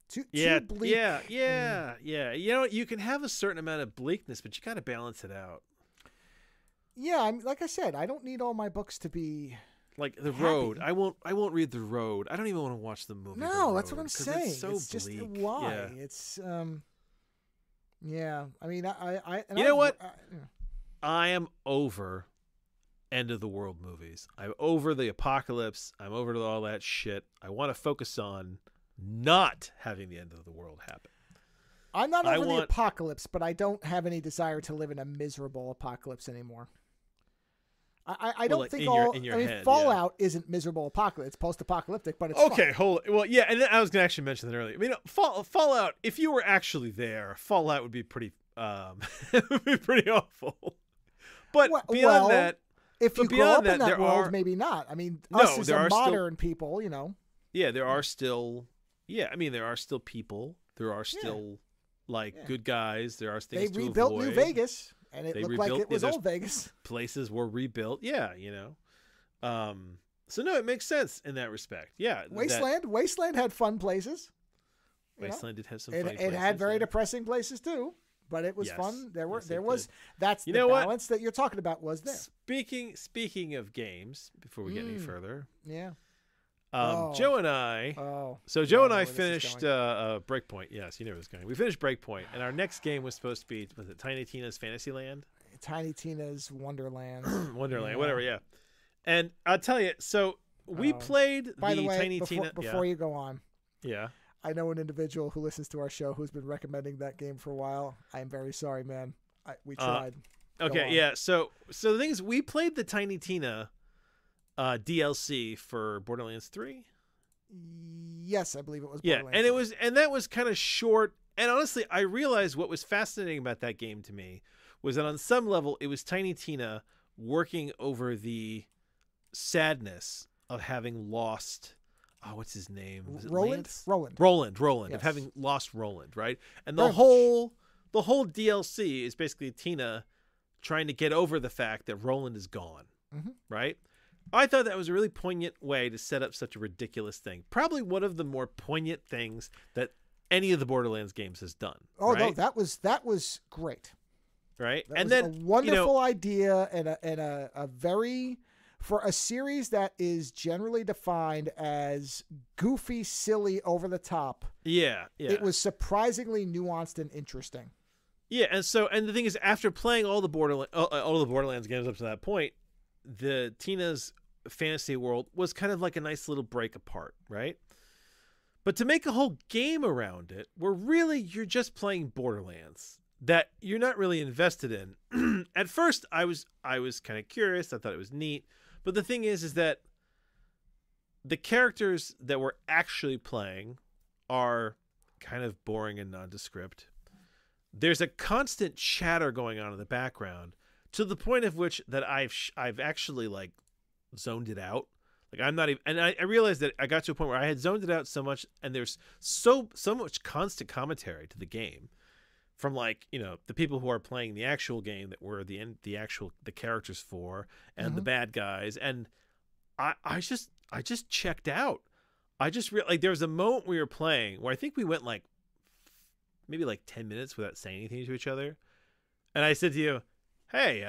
Too bleak.
Yeah. You can have a certain amount of bleakness, but you got to balance it out.
Yeah, like I said, I don't need all my books to be
like The
happy.
Road. I won't read The Road. I don't even want to watch the movie.
No, that's what I'm saying.
It's so
it's
bleak.
Just why
Yeah.
it's. Yeah, I mean,
you know what? I am over end of the world movies. I'm over the apocalypse. I'm over all that shit. I want to focus on not having the end of the world happen.
I'm not over the apocalypse, but I don't have any desire to live in a miserable apocalypse anymore. I don't think Fallout isn't miserable apocalypse. It's post-apocalyptic, but it's
okay. Hold on. Well, yeah, and I was going to actually mention that earlier. I mean, Fallout. If you were actually there, Fallout would be pretty. It would be pretty awful. But beyond that,
if you grow up in that world, maybe not. I mean, us as a modern people,
Yeah, there are still. Yeah, I mean, there are still people. There are still good guys. There are things to avoid.
They rebuilt New Vegas, and it looked like it was old Vegas.
Places were rebuilt. Yeah, So no, it makes sense in that respect. Yeah,
Wasteland had fun places.
Wasteland did have some. Funny
it
places,
had very depressing places too. But it was fun. That's the balance that you're talking about was there.
Speaking of games, before we get any further, Joe and I. Joe and I finished Breakpoint. Yes, you know where it's going. We finished Breakpoint, and our next game was supposed to be Tiny Tina's Fantasyland.
Tiny Tina's Wonderland.
Whatever. Yeah. And I'll tell you. So we played
by the way,
Tiny Tina.
Before you go on.
Yeah.
I know an individual who listens to our show who's been recommending that game for a while. I am very sorry, man. We tried.
Okay, yeah. So the thing is, we played the Tiny Tina DLC for Borderlands 3.
Yes, I believe it was.
Borderlands 3. And that was kind of short. And honestly, I realized what was fascinating about that game to me was that on some level, it was Tiny Tina working over the sadness of having lost. Oh, what's his name? Was it
Roland?
Lance? Roland. Yes. Of having lost Roland, right? And the whole DLC is basically Tina trying to get over the fact that Roland is gone, right? I thought that was a really poignant way to set up such a ridiculous thing. Probably one of the more poignant things that any of the Borderlands games has done.
Oh,
right?
No, that was great.
Right?
That was a wonderful idea and a very... For a series that is generally defined as goofy, silly, over the top.
Yeah.
It was surprisingly nuanced and interesting.
Yeah, and the thing is, after playing all the Borderlands games up to that point, the Tina's fantasy world was kind of like a nice little break apart, right? But to make a whole game around it, where really you're just playing Borderlands that you're not really invested in. At first, I was kind of curious. I thought it was neat. But the thing is that the characters that we're actually playing are kind of boring and nondescript. There's a constant chatter going on in the background to the point of which that I've actually like zoned it out. Like I'm not even, and I realized that I got to a point where I had zoned it out so much, and there's so much constant commentary to the game from like, you know, the people who are playing the actual game that were the characters for, and the bad guys, and I just checked out. I just like there was a moment we were playing where I think we went like maybe like 10 minutes without saying anything to each other, and I said to you, "Hey,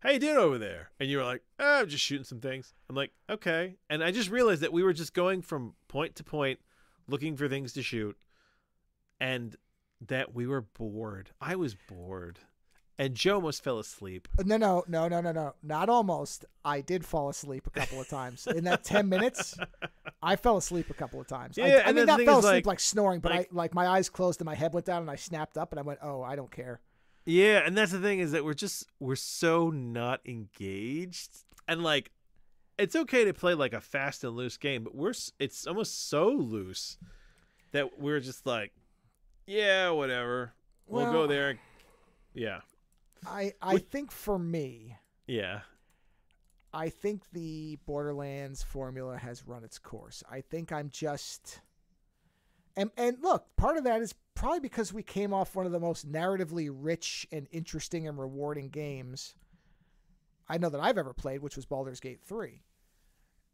how you doing over there?" And you were like, "Oh, I'm just shooting some things." I'm like, "Okay." And I just realized that we were just going from point to point, looking for things to shoot, and that we were bored. I was bored. And Joe almost fell asleep.
No. Not almost. I did fall asleep a couple of times. In that 10 minutes, I fell asleep a couple of times.
Yeah,
I mean, not fell asleep
like
snoring, but my eyes closed and my head went down and I snapped up and I went, "Oh, I don't care."
Yeah, and that's the thing is that we're so not engaged. And like it's okay to play like a fast and loose game, but it's almost so loose that we're just like, yeah, whatever. We'll go there. Yeah.
I think for me,
yeah,
I think the Borderlands formula has run its course. I think I'm just and look, part of that is probably because we came off one of the most narratively rich and interesting and rewarding games I know that I've ever played, which was Baldur's Gate 3.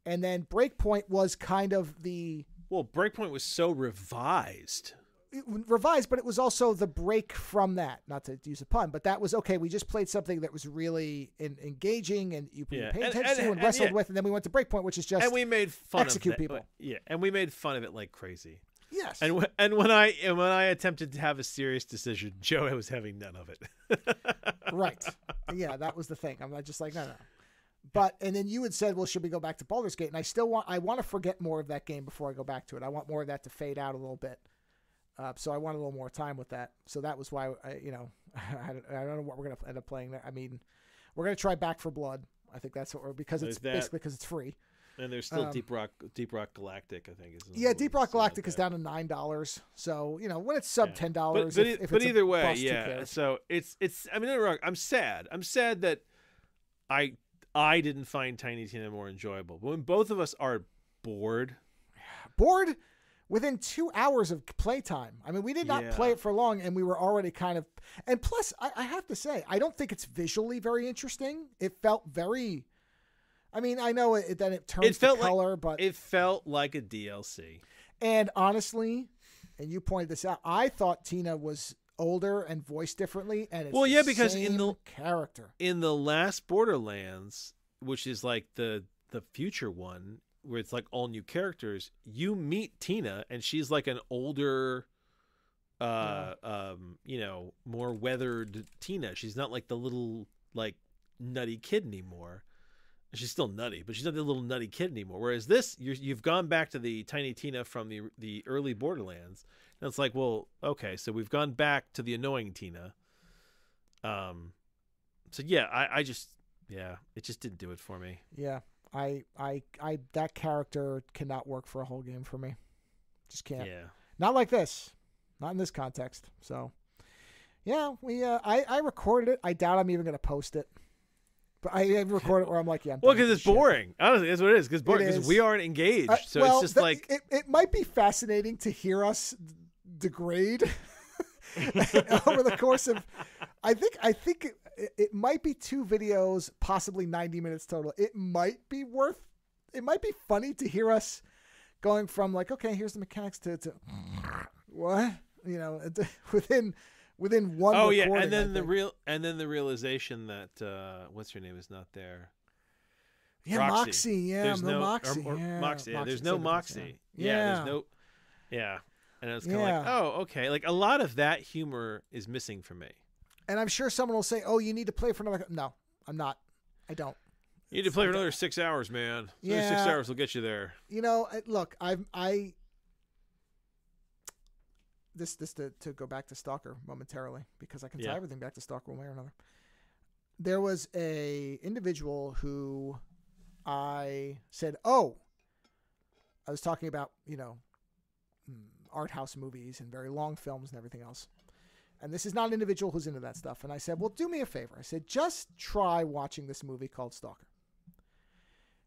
And then Breakpoint was kind of the...
Well, Breakpoint was so revised,
but it was also the break from that. Not to use a pun, but that was, okay, we just played something that was really engaging and you paid attention to and wrestled with, and then we went to Breakpoint, which is just
and we made fun
execute
of
people.
Yeah, and we made fun of it like crazy.
Yes.
And when I attempted to have a serious decision, Joe was having none of it.
Right. Yeah, that was the thing. I'm just like, no. But and then you had said, well, should we go back to Baldur's Gate? And I want to forget more of that game before I go back to it. I want more of that to fade out a little bit. So I want a little more time with that. So that was why I don't know what we're gonna end up playing there. I mean, we're gonna try Back for Blood. I think that's what because it's free.
And there's still Deep Rock Galactic, I think.
Deep Rock Galactic is down to $9. So when it's sub $10,
but either way,
bust,
yeah. So it's. I mean, don't get me wrong. I'm sad. I'm sad that I didn't find Tiny Tina more enjoyable. But when both of us are bored within 2 hours of playtime. I mean, we did not play it for long, and we were already kind of. And plus, I have to say, I don't think it's visually very interesting. It felt very. I mean, I know that it turns the color, but it felt like a DLC.
And honestly, and you pointed this out, I thought Tina was older and voiced differently, and it's
because
same
in the
character
in the last Borderlands, which is like the future one, where it's like all new characters, you meet Tina, and she's like an older, more weathered Tina. She's not like the little like nutty kid anymore. She's still nutty, but she's not the little nutty kid anymore. Whereas this, you've gone back to the Tiny Tina from the early Borderlands, and it's like, well, okay, so we've gone back to the annoying Tina. So yeah, it just didn't do it for me.
Yeah, I that character cannot work for a whole game for me. Just can't.
Yeah.
Not like this. Not in this context. So, yeah, I recorded it. I doubt I'm even going to post it. But I record it where I'm like, yeah.
Well, because it's boring. Honestly, that's what it is. Because we aren't engaged. So it's just like
it might be fascinating to hear us degrade over the course of. I think it might be 2 videos, possibly 90 minutes total. It might be funny to hear us going from like, okay, here's the mechanics to what within one.
Oh yeah, and then the realization that what's her name is not there.
Yeah, Moxie. Yeah,
there's no
Moxie.
Moxie. Yeah, there's no Moxie.
Yeah.
There's no. Yeah, and it's kind of like, oh, okay. Like a lot of that humor is missing for me.
And I'm sure someone will say, "Oh, you need to play for another." No, I'm not. I don't.
You need to play for another 6 hours, man. 6 hours will get you there.
Look, this to go back to Stalker momentarily, because I can tie everything back to Stalker one way or another. There was a individual who I said, I was talking about, art house movies and very long films and everything else. And this is not an individual who's into that stuff. And I said, well, do me a favor. I said, just try watching this movie called Stalker.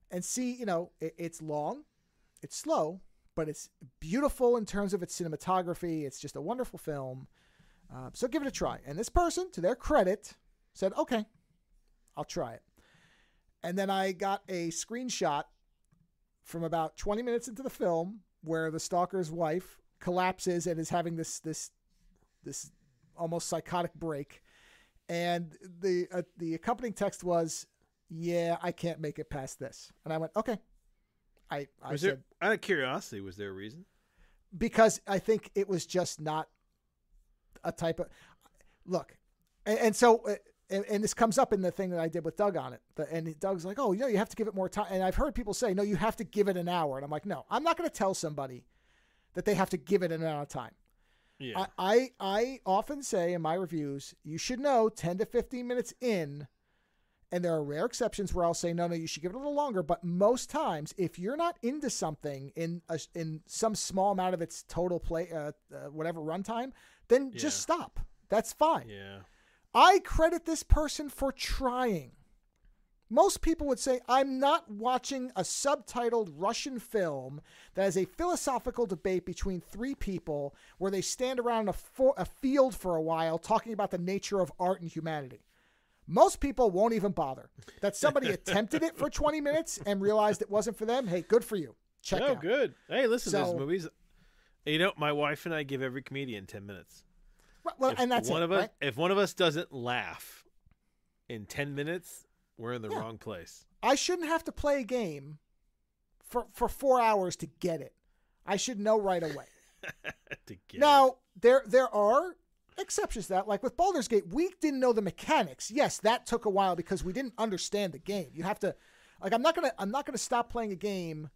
And see, it's long, it's slow, but it's beautiful in terms of its cinematography. It's just a wonderful film. So give it a try. And this person, to their credit, said, okay, I'll try it. And then I got a screenshot from about 20 minutes into the film where the stalker's wife collapses and is having this almost psychotic break. And the accompanying text was, yeah, I can't make it past this. And I went, okay. I said,
out of curiosity, was there a reason?
Because I think it was just not a type of look. And so, and this comes up in the thing that I did with Doug on it. And Doug's like, oh, you have to give it more time. And I've heard people say, no, you have to give it an hour. And I'm like, no, I'm not going to tell somebody that they have to give it an amount of time.
Yeah.
I often say in my reviews, you should know 10 to 15 minutes in, and there are rare exceptions where I'll say, no, you should give it a little longer. But most times, if you're not into something in some small amount of its total play, whatever runtime, then just stop. That's fine.
Yeah.
I credit this person for trying. Most people would say, I'm not watching a subtitled Russian film that has a philosophical debate between three people where they stand around a field for a while talking about the nature of art and humanity. Most people won't even bother. That somebody attempted it for 20 minutes and realized it wasn't for them, hey, good for you. Check it out.
Oh, good. Hey, listen, there's movies. My wife and I give every comedian 10 minutes.
Well, and that's right?
If one of us doesn't laugh in 10 minutes, we're in the wrong place.
I shouldn't have to play a game for 4 hours to get it. I should know right away. Now, there are exceptions to that. Like with Baldur's Gate, we didn't know the mechanics. Yes, that took a while because we didn't understand the game. You have to, I'm not gonna stop playing a game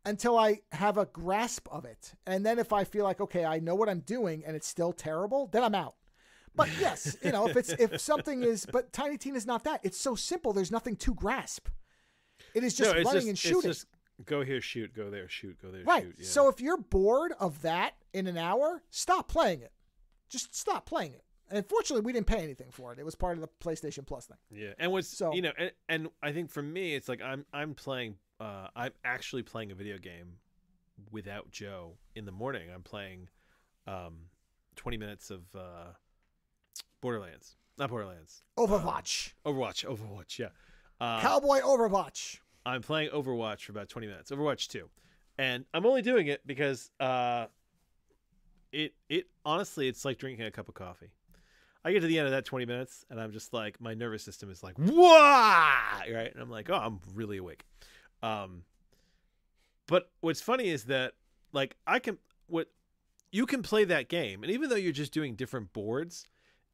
until I have a grasp of it. And then if I feel like, okay, I know what I'm doing and it's still terrible, then I'm out. But yes, if something is, but Tiny Tina is not that. It's so simple. There's nothing to grasp. It is just running and shooting.
It's just go here, shoot, go there, shoot, go there,
right.
shoot. Yeah.
So if you're bored of that in an hour, stop playing it. Just stop playing it. And unfortunately, we didn't pay anything for it. It was part of the PlayStation Plus thing.
Yeah. And and I think for me, it's like I'm actually playing a video game without Joe in the morning. I'm playing 20 minutes of Borderlands. Not Borderlands.
Overwatch.
Overwatch, yeah.
Cowboy Overwatch.
I'm playing Overwatch for about 20 minutes. Overwatch 2. And I'm only doing it because it honestly, it's like drinking a cup of coffee. I get to the end of that 20 minutes and I'm just like, my nervous system is like, wah! Right? And I'm like, oh, I'm really awake. But what's funny is that like you can play that game, and even though you're just doing different boards,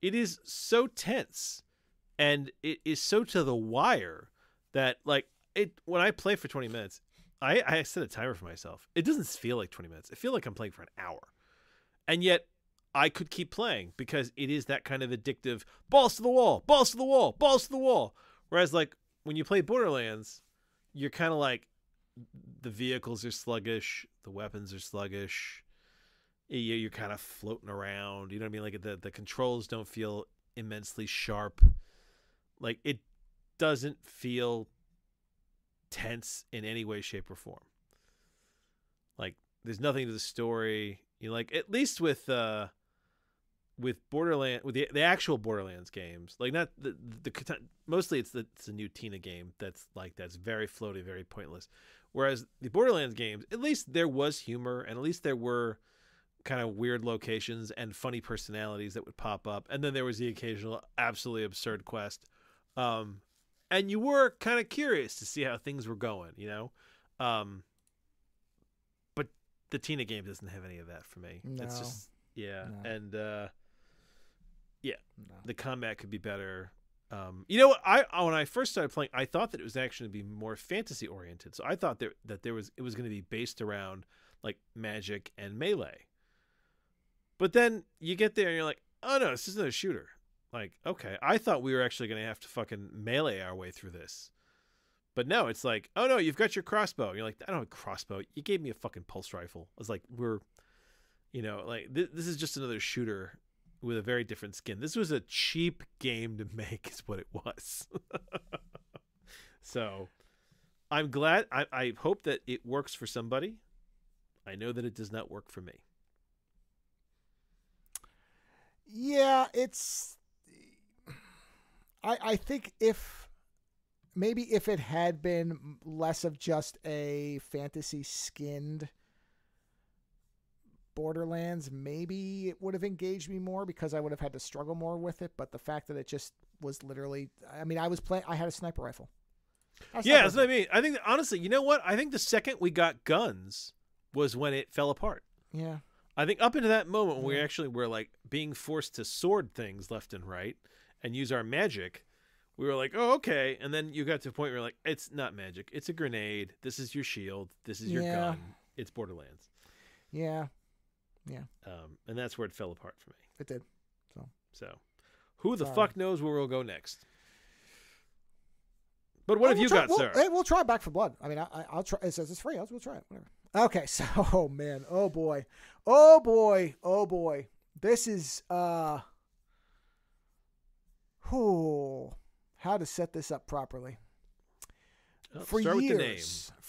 it is so tense and it is so to the wire that like when I play for 20 minutes, I set a timer for myself. It doesn't feel like 20 minutes. I feel like I'm playing for an hour. And yet I could keep playing because it is that kind of addictive balls to the wall, balls to the wall, balls to the wall. Whereas like when you play Borderlands, you're kind of like the vehicles are sluggish, the weapons are sluggish. You're kind of floating around. You know what I mean? Like the controls don't feel immensely sharp. Like it doesn't feel tense in any way, shape, or form. Like there's nothing to the story. Like at least with Borderlands, with the actual Borderlands games, like not the mostly it's a new Tina game that's very floaty, very pointless. Whereas the Borderlands games, at least there was humor, and at least there were kind of weird locations and funny personalities that would pop up, and then there was the occasional absolutely absurd quest, and you were kind of curious to see how things were going, but the Tina game doesn't have any of that for me.
No.
It's just
No.
And the combat could be better. When I first started playing, I thought that it was actually going to be more fantasy oriented, so I thought that it was going to be based around like magic and melee. But then you get there and you're like, oh no, it's just another shooter. Like, okay, I thought we were actually going to have to fucking melee our way through this. But no, it's like, oh no, you've got your crossbow. And you're like, I don't have a crossbow. You gave me a fucking pulse rifle. I was like, this is just another shooter with a very different skin. This was a cheap game to make is what it was. So I'm glad. I hope that it works for somebody. I know that it does not work for me.
Yeah, it's... I think if it had been less of just a fantasy skinned Borderlands, maybe it would have engaged me more because I would have had to struggle more with it. But the fact that it just was literally, I mean, I had a sniper rifle.
Yeah, that's what I mean. I think, honestly, you know what? I think the second we got guns was when it fell apart.
Yeah.
I think up into that moment when we actually were like being forced to sword things left and right and use our magic, we were like, oh, okay. And then you got to a point where you're like, it's not magic. It's a grenade. This is your shield. This is your gun. It's Borderlands.
Yeah. Yeah.
And that's where it fell apart for me.
It did.
So who the fuck knows where we'll go next? But what have you got, sir?
Hey, we'll try Back for Blood. I mean, I'll try. It says it's free. We'll try it. Whatever. Okay. So, oh man. Oh boy. Oh boy. Oh boy. This is, how to set this up properly. For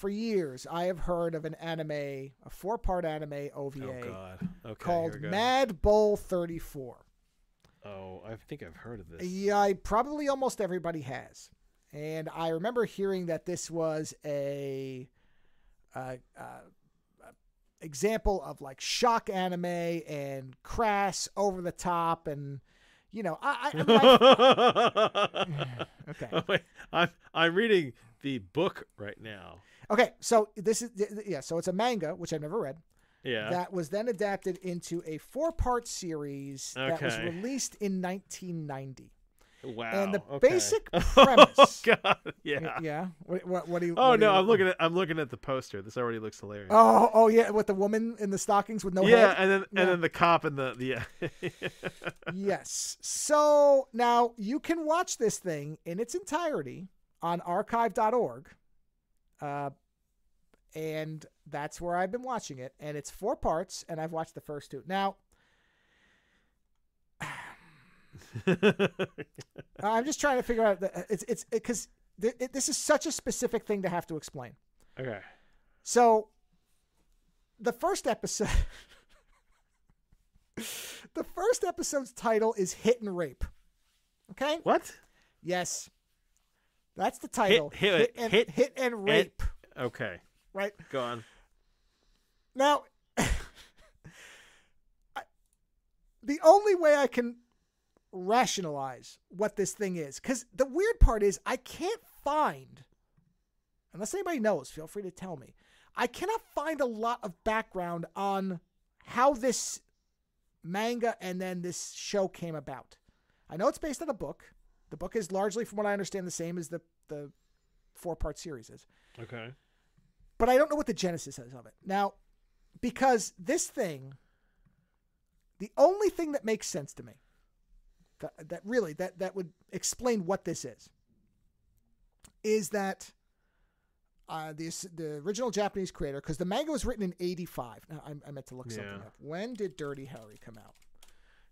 years, I have heard of an anime, a 4-part anime OVA called Mad Bull 34.
Oh, I think I've heard of this.
Yeah, probably almost everybody has. And I remember hearing that this was a example of like shock anime and crass, over the top, and okay.
Oh, wait, I'm reading the book right now.
Okay, so so it's a manga, which I've never read.
Yeah.
That was then adapted into a 4-part series that was released in 1990.
Wow.
And the basic premise.
Oh God. Yeah.
Yeah. What do you?
Oh no, I'm looking at the poster. This already looks hilarious.
Oh yeah, with the woman in the stockings with no head.
Yeah, and then the cop and the
Yes. So now you can watch this thing in its entirety on archive.org. And that's where I've been watching it, and it's 4 parts, and I've watched the first 2. Now, I'm just trying to figure out it's because this is such a specific thing to have to explain.
Okay.
So the first episode's title is Hit and Rape. Okay?
What?
Yes. That's the title. Hit and Rape.
Okay.
Right?
Go on.
Now, the only way I can rationalize what this thing is, because the weird part is I can't find, unless anybody knows, feel free to tell me, I cannot find a lot of background on how this manga and then this show came about. I know it's based on a book. The book is largely, from what I understand, the same as the 4-part series is.
Okay.
But I don't know what the genesis is of it. Now, because this thing, the only thing that makes sense to me, that would explain what this is that the original Japanese creator, because the manga was written in 85. Now, I meant to look something up. When did Dirty Harry come out?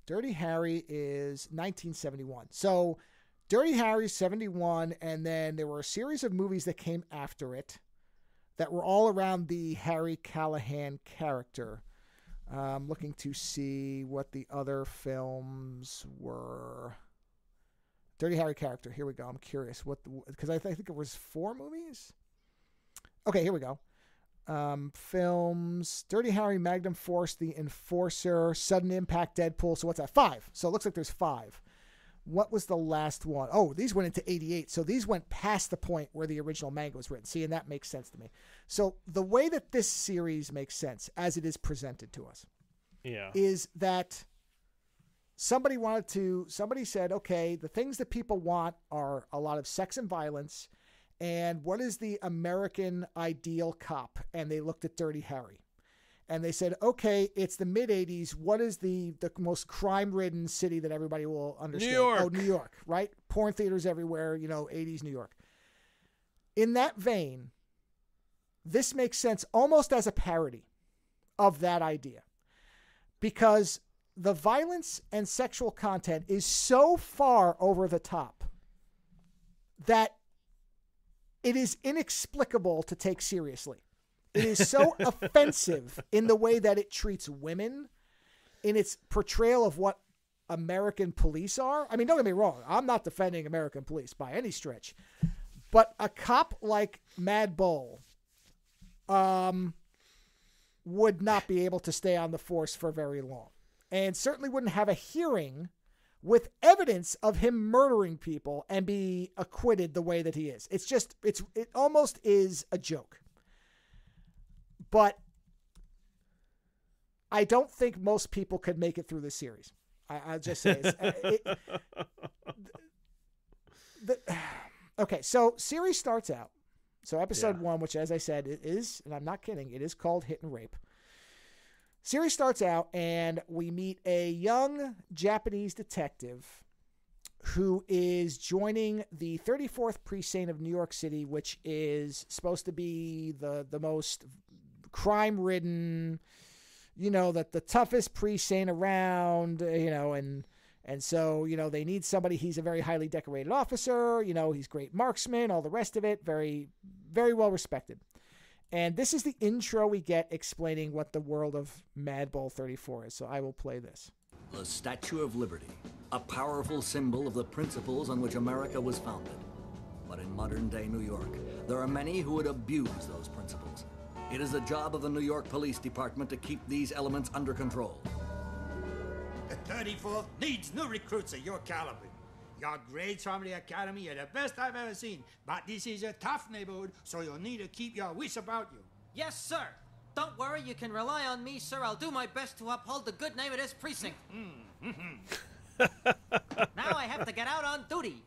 Dirty Harry is 1971. So Dirty Harry's 71, and then there were a series of movies that came after it that were all around the Harry Callahan character. Looking to see what the other films were. Dirty Harry character. Here we go. I'm curious because I think it was 4 movies. Okay, here we go. Films: Dirty Harry, Magnum Force, The Enforcer, Sudden Impact, Deadpool. So what's that? 5. So it looks like there's 5. What was the last one? Oh, these went into 88. So these went past the point where the original manga was written. See, and that makes sense to me. So the way that this series makes sense as it is presented to us is that somebody said, okay, the things that people want are a lot of sex and violence. And what is the American ideal cop? And they looked at Dirty Harry. and they said, okay, it's the mid-'80s. What is the most crime-ridden city that everybody will understand?
New York.
Oh, New York, right? Porn theaters everywhere, 80s New York. In that vein, this makes sense almost as a parody of that idea, because the violence and sexual content is so far over the top that it is inexplicable to take seriously. It is so offensive in the way that it treats women, in its portrayal of what American police are. I mean, don't get me wrong. I'm not defending American police by any stretch. But a cop like Mad Bull would not be able to stay on the force for very long. And certainly wouldn't have a hearing with evidence of him murdering people and be acquitted the way that he is. It almost is a joke. But I don't think most people could make it through this series. I'll just say okay, so series starts out. So episode 1, which as I said, it is, and I'm not kidding, it is called Hit and Rape. Series starts out and we meet a young Japanese detective who is joining the 34th precinct of New York City, which is supposed to be the most crime-ridden, the toughest precinct around, and so, they need somebody. He's a very highly decorated officer, he's great marksman, all the rest of it, very, very well respected. And this is the intro we get explaining what the world of Mad Bull 34 is. So I will play this.
The Statue of Liberty, a powerful symbol of the principles on which America was founded. But in modern-day New York, there are many who would abuse those principles. It is the job of the New York Police Department to keep these elements under control.
The 34th needs new recruits of your caliber. Your grades from the academy are the best I've ever seen, but this is a tough neighborhood, so you'll need to keep your wits about you.
Yes, sir. Don't worry, you can rely on me, sir. I'll do my best to uphold the good name of this precinct. Now I have to get out on duty.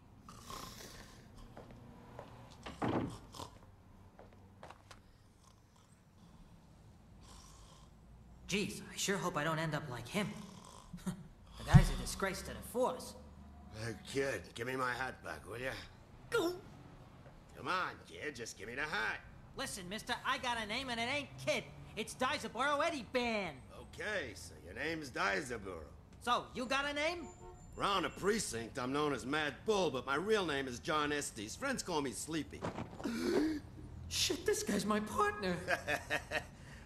Jeez, I sure hope I don't end up like him. The guy's a disgrace to the force.
Hey, kid, give me my hat back, will ya?
Go.
Come on, kid, just give me the hat.
Listen, mister, I got a name and it ain't Kid. It's Dizaboro Eddie Band.
Okay, so your name's Dizaburo.
So, you got a name?
Around the precinct, I'm known as Mad Bull, but my real name is John Estes. Friends call me Sleepy.
Shit, this guy's my partner.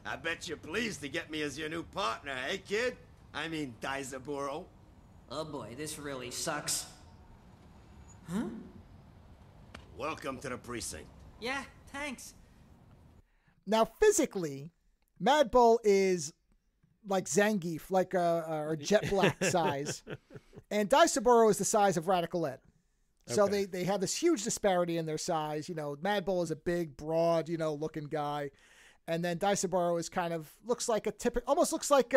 I bet you're pleased to get me as your new partner, hey, kid? I mean, Dizaburo.
Oh boy, this really sucks.
Welcome to the precinct.
Yeah, thanks.
Now, physically, Mad Bull is like Zangief, like a Jet Black size. And Diceboro is the size of Radical Ed. So
Okay.
they have this huge disparity in their size. Mad Bull is a big, broad, looking guy. And then Diceboro is looks like almost looks like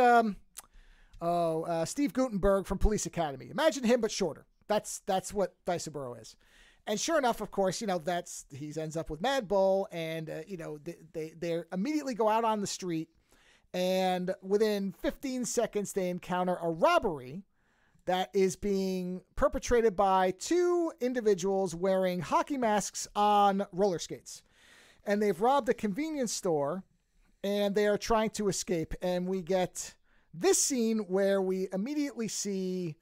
Steve Guttenberg from Police Academy. Imagine him, but shorter. That's what Diceboro is. And sure enough, of course, he ends up with Mad Bull, and they immediately go out on the street, and within 15 seconds they encounter a robbery that is being perpetrated by two individuals wearing hockey masks on roller skates. And they've robbed a convenience store, and they are trying to escape. And we get this scene where we immediately see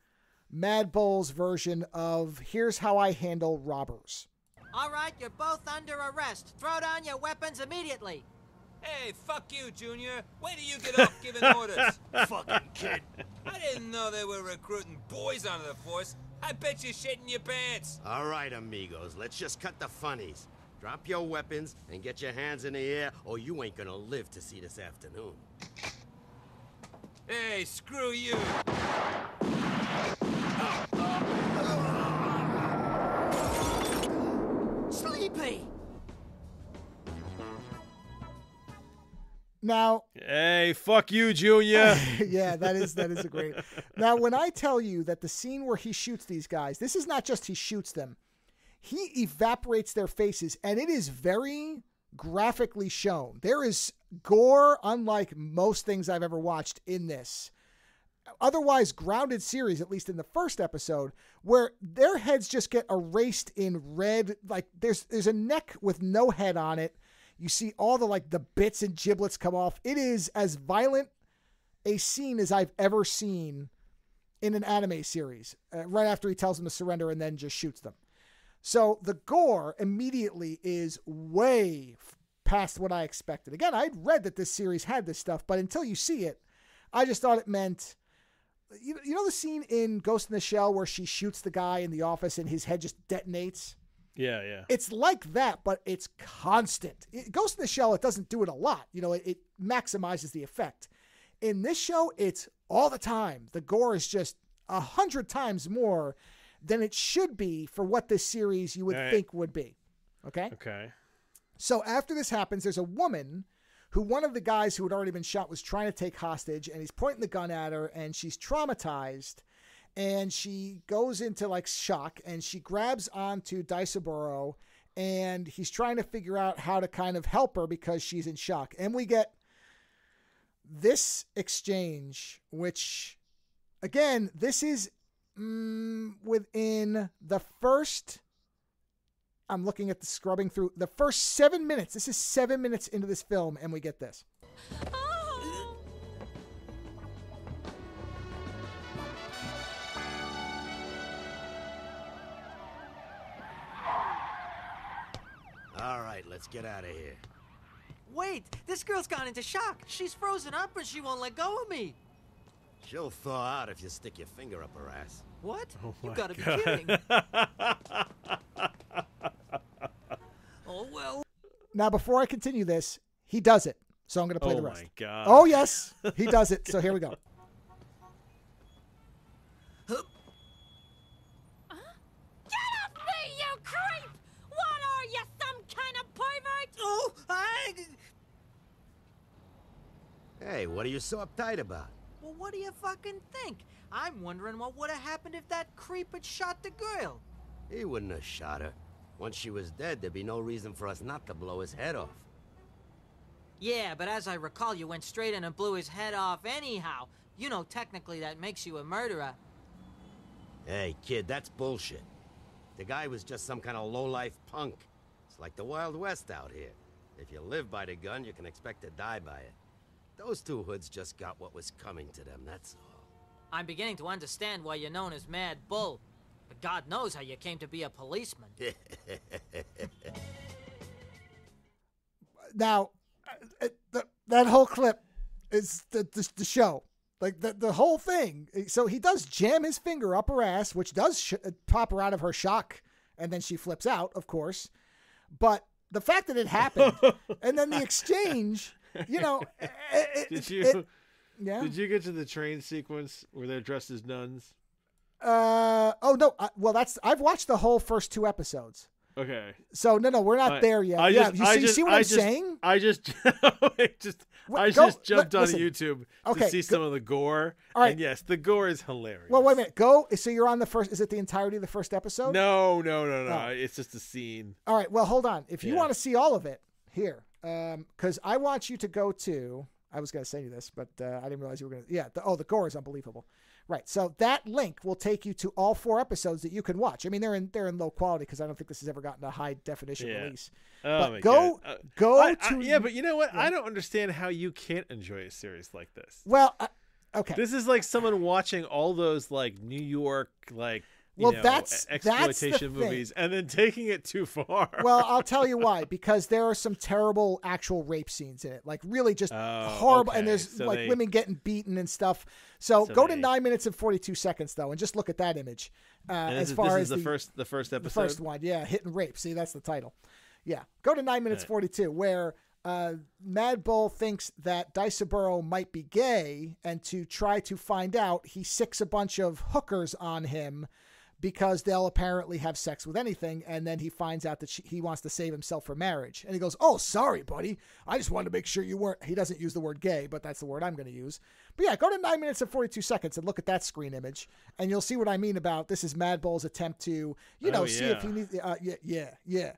Mad Bull's version of here's how I handle robbers.
All right, you're both under arrest. Throw down your weapons immediately.
Hey, fuck you, Junior. Wait till you get off giving orders.
Fucking kid.
I didn't know they were recruiting boys onto the force. I bet you're shitting your pants.
All right, amigos, let's just cut the funnies. Drop your weapons and get your hands in the air, or you ain't gonna live to see this afternoon.
Hey, screw you.
Sleepy!
Now,
Hey, fuck you, Junior.
yeah, that is a great. Now, when I tell you that the scene where he shoots these guys, this is not just he shoots them. He evaporates their faces, and it is very graphically shown. There is gore unlike most things I've ever watched in this otherwise grounded series, at least in the first episode, where their heads just get erased in red. Like there's a neck with no head on it. You see all the bits and giblets come off. It is as violent a scene as I've ever seen in an anime series, right after he tells them to surrender and then just shoots them. So the gore immediately is way past what I expected. Again, I'd read that this series had this stuff, but until you see it, I just thought it meant, you know the scene in Ghost in the Shell where she shoots the guy in the office and his head just detonates?
Yeah, yeah.
It's like that, but it's constant. Ghost in the Shell, it doesn't do it a lot. It maximizes the effect. In this show, it's all the time. The gore is just 100 times more than it should be for what this series you would think would be. Okay?
Okay.
So after this happens, there's a woman who one of the guys who had already been shot was trying to take hostage, and he's pointing the gun at her, and she's traumatized, and she goes into shock, and she grabs onto Daisaburo, and he's trying to figure out how to kind of help her because she's in shock. And we get this exchange, which, again, this is within the first... I'm looking at the scrubbing through the first 7 minutes. This is 7 minutes into this film, and we get this.
Oh.
All right, let's get out of here.
Wait, this girl's gone into shock. She's frozen up and she won't let go of me.
She'll thaw out if you stick your finger up her ass.
What?
Oh
You
my
gotta be
God.
kidding. Oh, well.
Now, before I continue this, he does it. So I'm going to play the rest.
Oh, my God.
Oh, yes. He does it. So here we go.
Get off me, you creep! What are you, some kind of pervert?
Oh,
Hey, what are you so uptight about?
Well, what do you fucking think? I'm wondering what would have happened if that creep had shot the girl.
He wouldn't have shot her. Once she was dead, there'd be no reason for us not to blow his head off.
Yeah, but as I recall, you went straight in and blew his head off anyhow. You know, technically that makes you a murderer.
Hey, kid, that's bullshit. The guy was just some kind of low-life punk. It's like the Wild West out here. If you live by the gun, you can expect to die by it. Those two hoods just got what was coming to them, that's all.
I'm beginning to understand why you're known as Mad Bull. But God knows how you came to be a policeman.
Now, that whole clip is the show. Like, the whole thing. So he does jam his finger up her ass, which does pop her out of her shock, and then she flips out, of course. But the fact that it happened, and then the exchange,
Did you get to the train sequence where they're dressed as nuns?
Oh no. I've watched the whole first 2 episodes.
Okay.
So no, we're not there yet. You see what I'm saying?
I just jumped on YouTube to see some of the gore.
All right.
And yes, the gore is hilarious.
Well, wait a minute. Go. So you're on the first. Is it the entirety of the first episode?
No.
Oh.
It's just a scene.
All right. Well, hold on. If you want to see all of it, here, because I want you to go to. I was going to send you this, but I didn't realize you were going to. Yeah. The gore is unbelievable. Right. So that link will take you to all 4 episodes that you can watch. I mean, they're in low quality because I don't think this has ever gotten a high definition release.
Oh,
but
my
go
God.
to.
But you know what? Yeah. I don't understand how you can't enjoy a series like this.
Well, okay.
This is like someone watching all those New York
that's
exploitation
the
movies and then taking it too far.
Well, I'll tell you why. Because there are some terrible actual rape scenes in it, really just horrible.
Okay.
And there's women getting beaten and stuff. So go to 9 minutes and 42 seconds though, and just look at that image. As far as
the first episode,
the first one, hit and rape. See, that's the title. Yeah, go to 9 minutes 42, where Mad Bull thinks that Daisaburo might be gay, and to try to find out, he sicks a bunch of hookers on him. Because they'll apparently have sex with anything, and then he finds out that he wants to save himself for marriage. And he goes, "Oh, sorry, buddy. I just wanted to make sure you weren't..." He doesn't use the word gay, but that's the word I'm going to use. But yeah, go to 9 minutes and 42 seconds and look at that screen image, and you'll see what I mean about this is Mad Bull's attempt to, see if he needs... Yeah.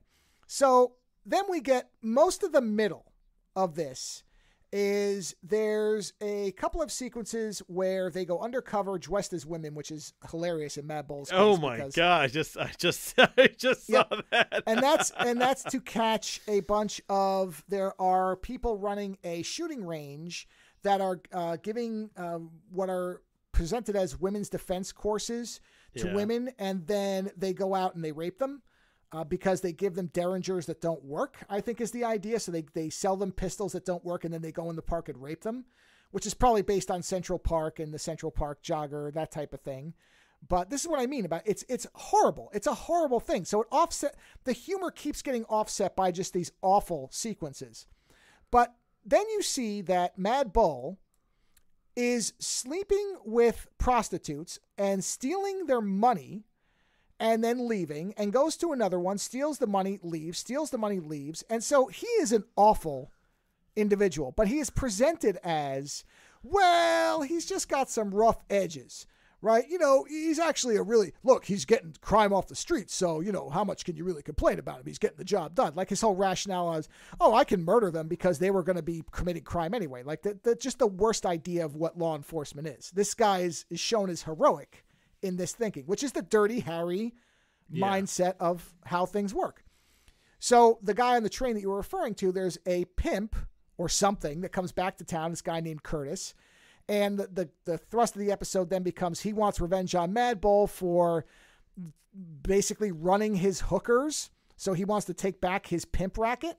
So then we get most of the middle of this is there's a couple of sequences where they go undercover dressed as women, which is hilarious in Mad Bull's case.
Oh my god! I just saw that.
and that's to catch a bunch of, there are people running a shooting range that are giving what are presented as women's defense courses to women, and then they go out and they rape them. Because they give them derringers that don't work, I think is the idea. So they sell them pistols that don't work, and then they go in the park and rape them, which is probably based on Central Park and the Central Park jogger, that type of thing. But this is what I mean about it's horrible. It's a horrible thing. So the humor keeps getting offset by just these awful sequences. But then you see that Mad Bull is sleeping with prostitutes and stealing their money, and then leaving, and goes to another one, steals the money, leaves, steals the money, leaves. And so he is an awful individual, but he is presented as, well, he's just got some rough edges, right? You know, he's actually he's getting crime off the streets, so, you know, how much can you really complain about him? He's getting the job done. Like his whole rationale is, oh, I can murder them because they were going to be committing crime anyway. Like just the worst idea of what law enforcement is. This guy is shown as heroic in this thinking, which is the Dirty Harry mindset of how things work. So the guy on the train that you were referring to, there's a pimp or something that comes back to town, this guy named Curtis. And the thrust of the episode then becomes he wants revenge on Mad Bull for basically running his hookers. So he wants to take back his pimp racket.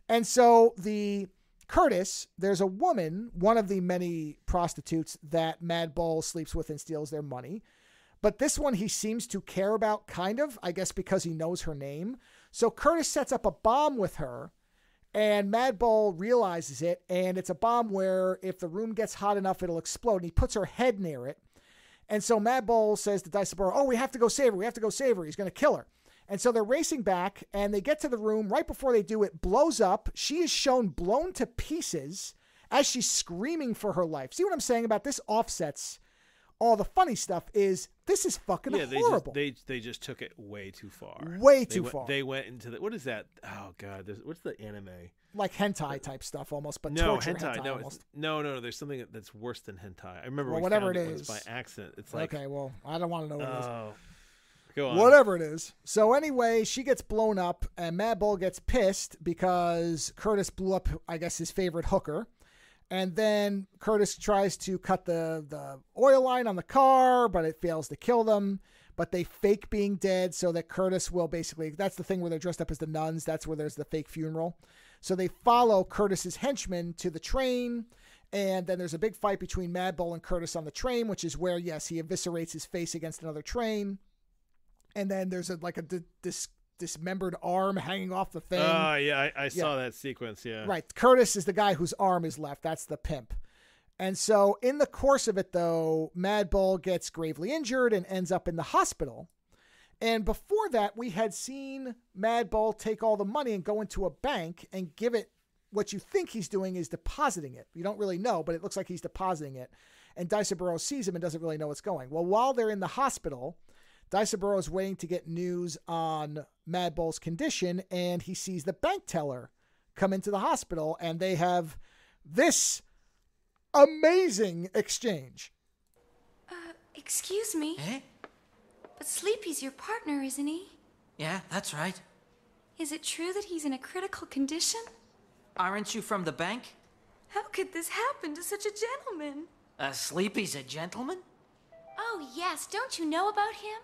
And so Curtis, there's a woman, one of the many prostitutes that Mad Bull sleeps with and steals their money. But this one he seems to care about, kind of, I guess because he knows her name. So Curtis sets up a bomb with her, and Mad Bull realizes it, and it's a bomb where if the room gets hot enough, it'll explode, and he puts her head near it. And so Mad Bull says to Diceboro, oh, we have to go save her. He's going to kill her. And so they're racing back, and they get to the room. Right before they do, it blows up. She is shown blown to pieces as she's screaming for her life. See what I'm saying about this? Offsets all the funny stuff. Is this is fucking horrible.
They just took it way too far.
Far.
They went into what is that? Oh god, what's the anime?
Like hentai type stuff almost, but
no
torture
hentai. No,
almost.
No. There's something that's worse than hentai. I remember
whatever it
is
is
by accident. It's like
okay, well I don't want to know what it is.
Go on.
Whatever it is. So anyway, she gets blown up, and Mad Bull gets pissed because Curtis blew up, I guess, his favorite hooker. And then Curtis tries to cut the oil line on the car, but it fails to kill them. But they fake being dead so that Curtis will basically, that's the thing where they're dressed up as the nuns. That's where there's the fake funeral. So they follow Curtis's henchmen to the train. And then there's a big fight between Mad Bull and Curtis on the train, which is where, yes, he eviscerates his face against another train. And then there's a dismembered arm hanging off the thing.
Oh, yeah, I saw that sequence, yeah.
Right. Curtis is the guy whose arm is left. That's the pimp. And so in the course of it, though, Mad Bull gets gravely injured and ends up in the hospital. And before that, we had seen Mad Bull take all the money and go into a bank and give it. What you think he's doing is depositing it. You don't really know, but it looks like he's depositing it. And Diceboro sees him and doesn't really know what's going. Well, while they're in the hospital, Diceboro is waiting to get news on Mad Bull's condition, and he sees the bank teller come into the hospital, and they have this amazing exchange.
Excuse me?
Eh?
But Sleepy's your partner, isn't he?
Yeah, that's right.
Is it true that he's in a critical condition?
Aren't you from the bank?
How could this happen to such a gentleman?
Sleepy's a gentleman?
Oh, yes. Don't you know about him?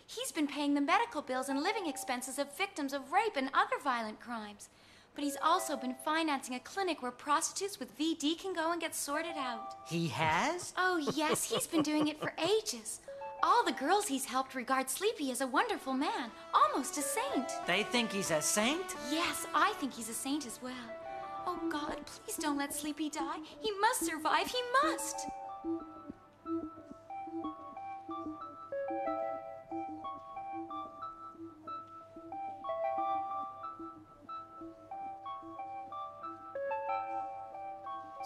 He's been paying the medical bills and living expenses of victims of rape and other violent crimes. But he's also been financing a clinic where prostitutes with VD can go and get sorted out.
He has?
Oh, yes. He's been doing it for ages. All the girls he's helped regard Sleepy as a wonderful man, almost a saint.
They think he's a saint?
Yes, I think he's a saint as well. Oh, God, please don't let Sleepy die. He must survive. He must.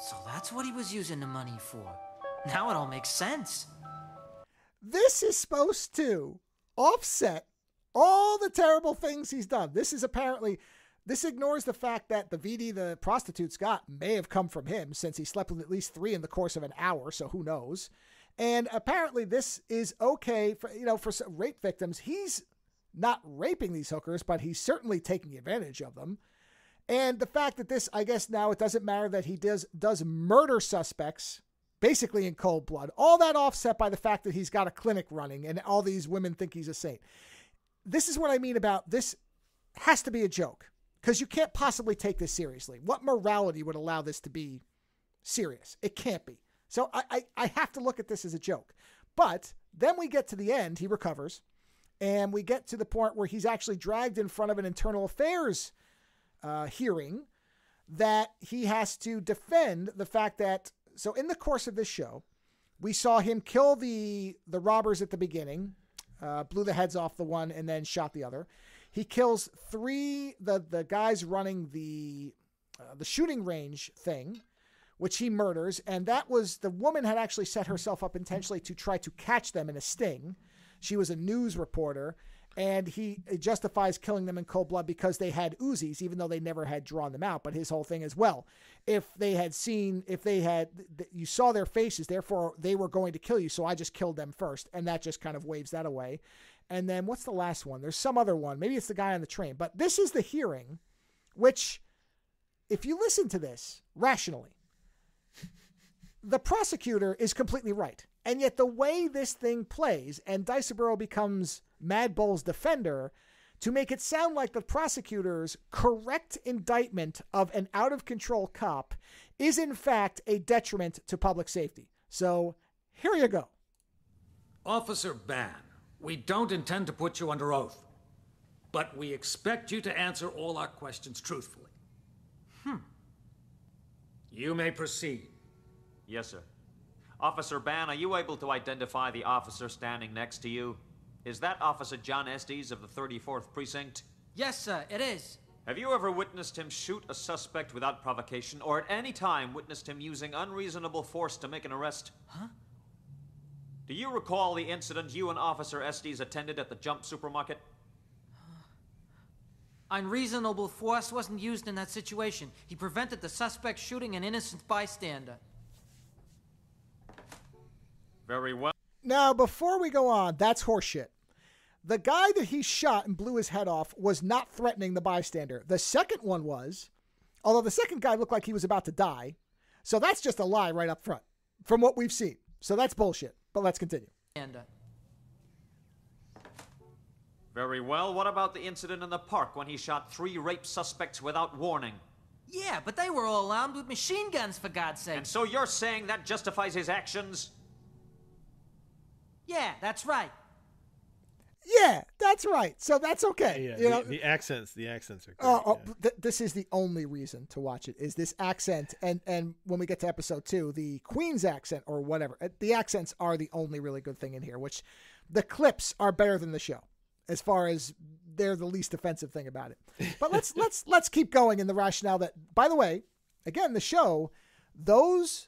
So that's what he was using the money for. Now it all makes sense.
This is supposed to offset all the terrible things he's done. This is apparently, This ignores the fact that the VD the prostitutes got may have come from him, since he slept with at least 3 in the course of an hour, so who knows. And apparently this is okay for, for rape victims. He's not raping these hookers, but he's certainly taking advantage of them. And the fact that this, I guess now it doesn't matter that he does murder suspects, basically in cold blood. All that offset by the fact that he's got a clinic running and all these women think he's a saint. This is what I mean about this has to be a joke, because you can't possibly take this seriously. What morality would allow this to be serious? It can't be. So I have to look at this as a joke. But then we get to the end, he recovers, and we get to the point where he's actually dragged in front of an internal affairs hearing that he has to defend the fact that, so in the course of this show, we saw him kill the robbers at the beginning, blew the heads off the one and then shot the other. He kills 3, the guys running the shooting range thing, which he murders. And that was, the woman had actually set herself up intentionally to try to catch them in a sting. She was a news reporter, and he justifies killing them in cold blood because they had Uzis, even though they never had drawn them out. But his whole thing is, well, you saw their faces, therefore they were going to kill you. So I just killed them first. And that just kind of waves that away. And then what's the last one? There's some other one. Maybe it's the guy on the train. But this is the hearing, which, if you listen to this rationally, the prosecutor is completely right. And yet the way this thing plays, and Diceboro becomes Mad Bull's defender to make it sound like the prosecutor's correct indictment of an out-of-control cop is in fact a detriment to public safety. So here you go.
Officer Ban, we don't intend to put you under oath, but we expect you to answer all our questions truthfully. You may proceed.
Yes, sir. Officer Ban, are you able to identify the officer standing next to you? Is that Officer John Estes of the 34th Precinct?
Yes, sir, it is.
Have you ever witnessed him shoot a suspect without provocation, or at any time witnessed him using unreasonable force to make an arrest?
Huh?
Do you recall the incident you and Officer Estes attended at the Jump supermarket?
Unreasonable force wasn't used in that situation. He prevented the suspect shooting an innocent bystander.
Very well.
Now, before we go on, that's horseshit. The guy that he shot and blew his head off was not threatening the bystander. The second one was, although the second guy looked like he was about to die. So that's just a lie right up front from what we've seen. So that's bullshit. But let's continue.
Very well. What about the incident in the park when he shot 3 rape suspects without warning?
Yeah, but they were all armed with machine guns, for God's sake.
And so you're saying that justifies his actions?
Yeah, that's right.
Yeah, that's right. So that's okay.
Yeah, the accents are great.
This is the only reason to watch it, is this accent. And when we get to episode 2, the Queen's accent or whatever, the accents are the only really good thing in here, which the clips are better than the show as far as they're the least offensive thing about it. But let's keep going in the rationale that, by the way, again, the show, those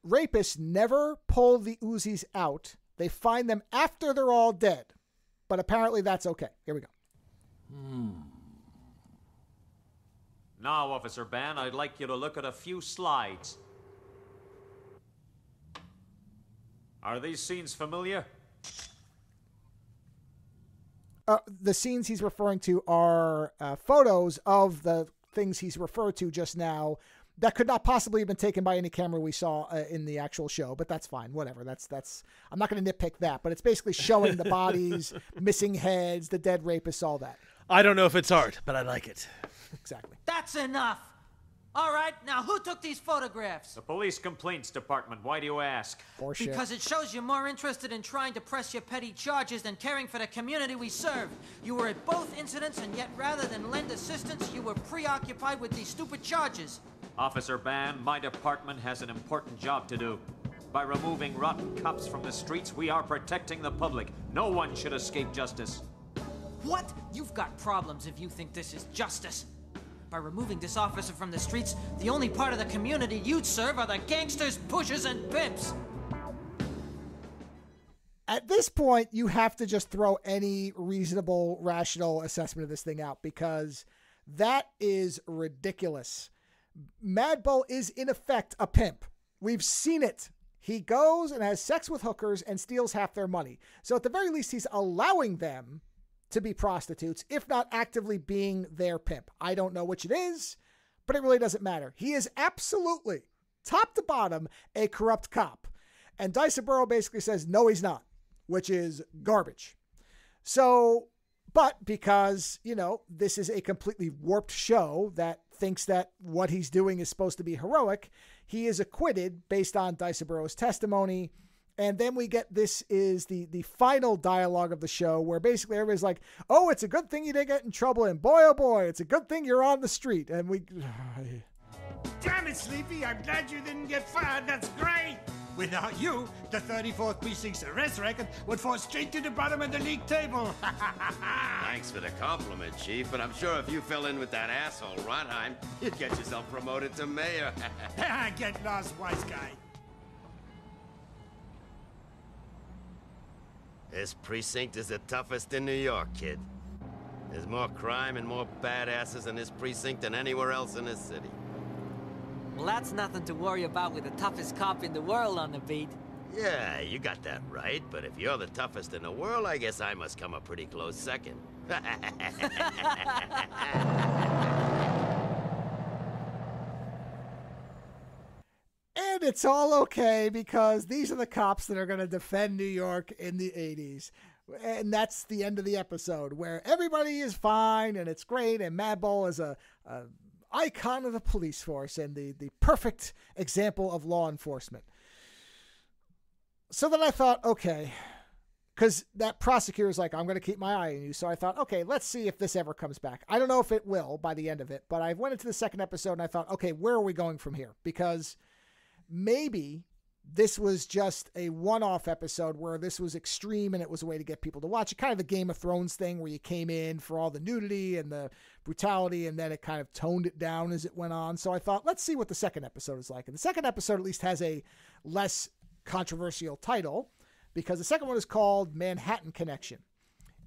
rapists never pull the Uzis out. They find them after they're all dead. But apparently that's okay. Here we go.
Now, Officer Ban, I'd like you to look at a few slides. Are these scenes familiar?
The scenes he's referring to are photos of the things he's referred to just now that could not possibly have been taken by any camera we saw in the actual show, but that's fine. Whatever. That's. I'm not going to nitpick that, but it's basically showing the bodies, missing heads, the dead rapists, all that.
I don't know if it's art, but I like it.
Exactly.
That's enough. All right, now who took these photographs?
The Police Complaints Department. Why do you ask?
Bullshit.
Because it shows you're more interested in trying to press your petty charges than caring for the community we serve. You were at both incidents, and yet rather than lend assistance, you were preoccupied with these stupid charges.
Officer Ban, my department has an important job to do. By removing rotten cops from the streets, we are protecting the public. No one should escape justice.
What? You've got problems if you think this is justice. By removing this officer from the streets, the only part of the community you'd serve are the gangsters, pushers, and pimps.
At this point, you have to just throw any reasonable, rational assessment of this thing out, because That is ridiculous. Mad Bull is, in effect, a pimp. We've seen it. He goes and has sex with hookers and steals half their money. So at the very least, he's allowing them to be prostitutes, if not actively being their pimp. I don't know which it is, but it really doesn't matter. He is absolutely, top to bottom, a corrupt cop. And Diceboro basically says, no, he's not, which is garbage. So, but because, this is a completely warped show that thinks that what he's doing is supposed to be heroic, he is acquitted based on Diceboro's testimony. And then we get, this is the final dialogue of the show where basically everybody's like, oh, it's a good thing you didn't get in trouble. And boy, oh boy, it's a good thing you're on the street. And we...
Damn it, Sleepy, I'm glad you didn't get fired. That's great. Without you, the 34th Precinct's arrest record would fall straight to the bottom of the league table.
Thanks for the compliment, Chief, but I'm sure if you fell in with that asshole Rotheim, you'd get yourself promoted to mayor.
Get lost, wise guy.
This precinct is the toughest in New York, kid. There's more crime and more badasses in this precinct than anywhere else in this city.
Well, that's nothing to worry about with the toughest cop in the world on the beat.
Yeah, you got that right, but if you're the toughest in the world, I guess I must come a pretty close second.
And it's all okay because these are the cops that are going to defend New York in the 80s. And that's the end of the episode where everybody is fine and it's great. And Mad Bull is a icon of the police force and the perfect example of law enforcement. So then I thought, okay, because that prosecutor's like, I'm going to keep my eye on you. So I thought, okay, let's see if this ever comes back. I don't know if it will by the end of it, but I went into the second episode and I thought, okay, where are we going from here? Because maybe this was just a one-off episode where this was extreme and it was a way to get people to watch it. Kind of the Game of Thrones thing where you came in for all the nudity and the brutality and then it kind of toned it down as it went on. So I thought, let's see what the second episode is like. And the second episode at least has a less controversial title because the second one is called Manhattan Connection.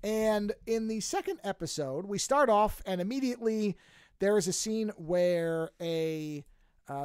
And in the second episode, we start off and immediately there is a scene where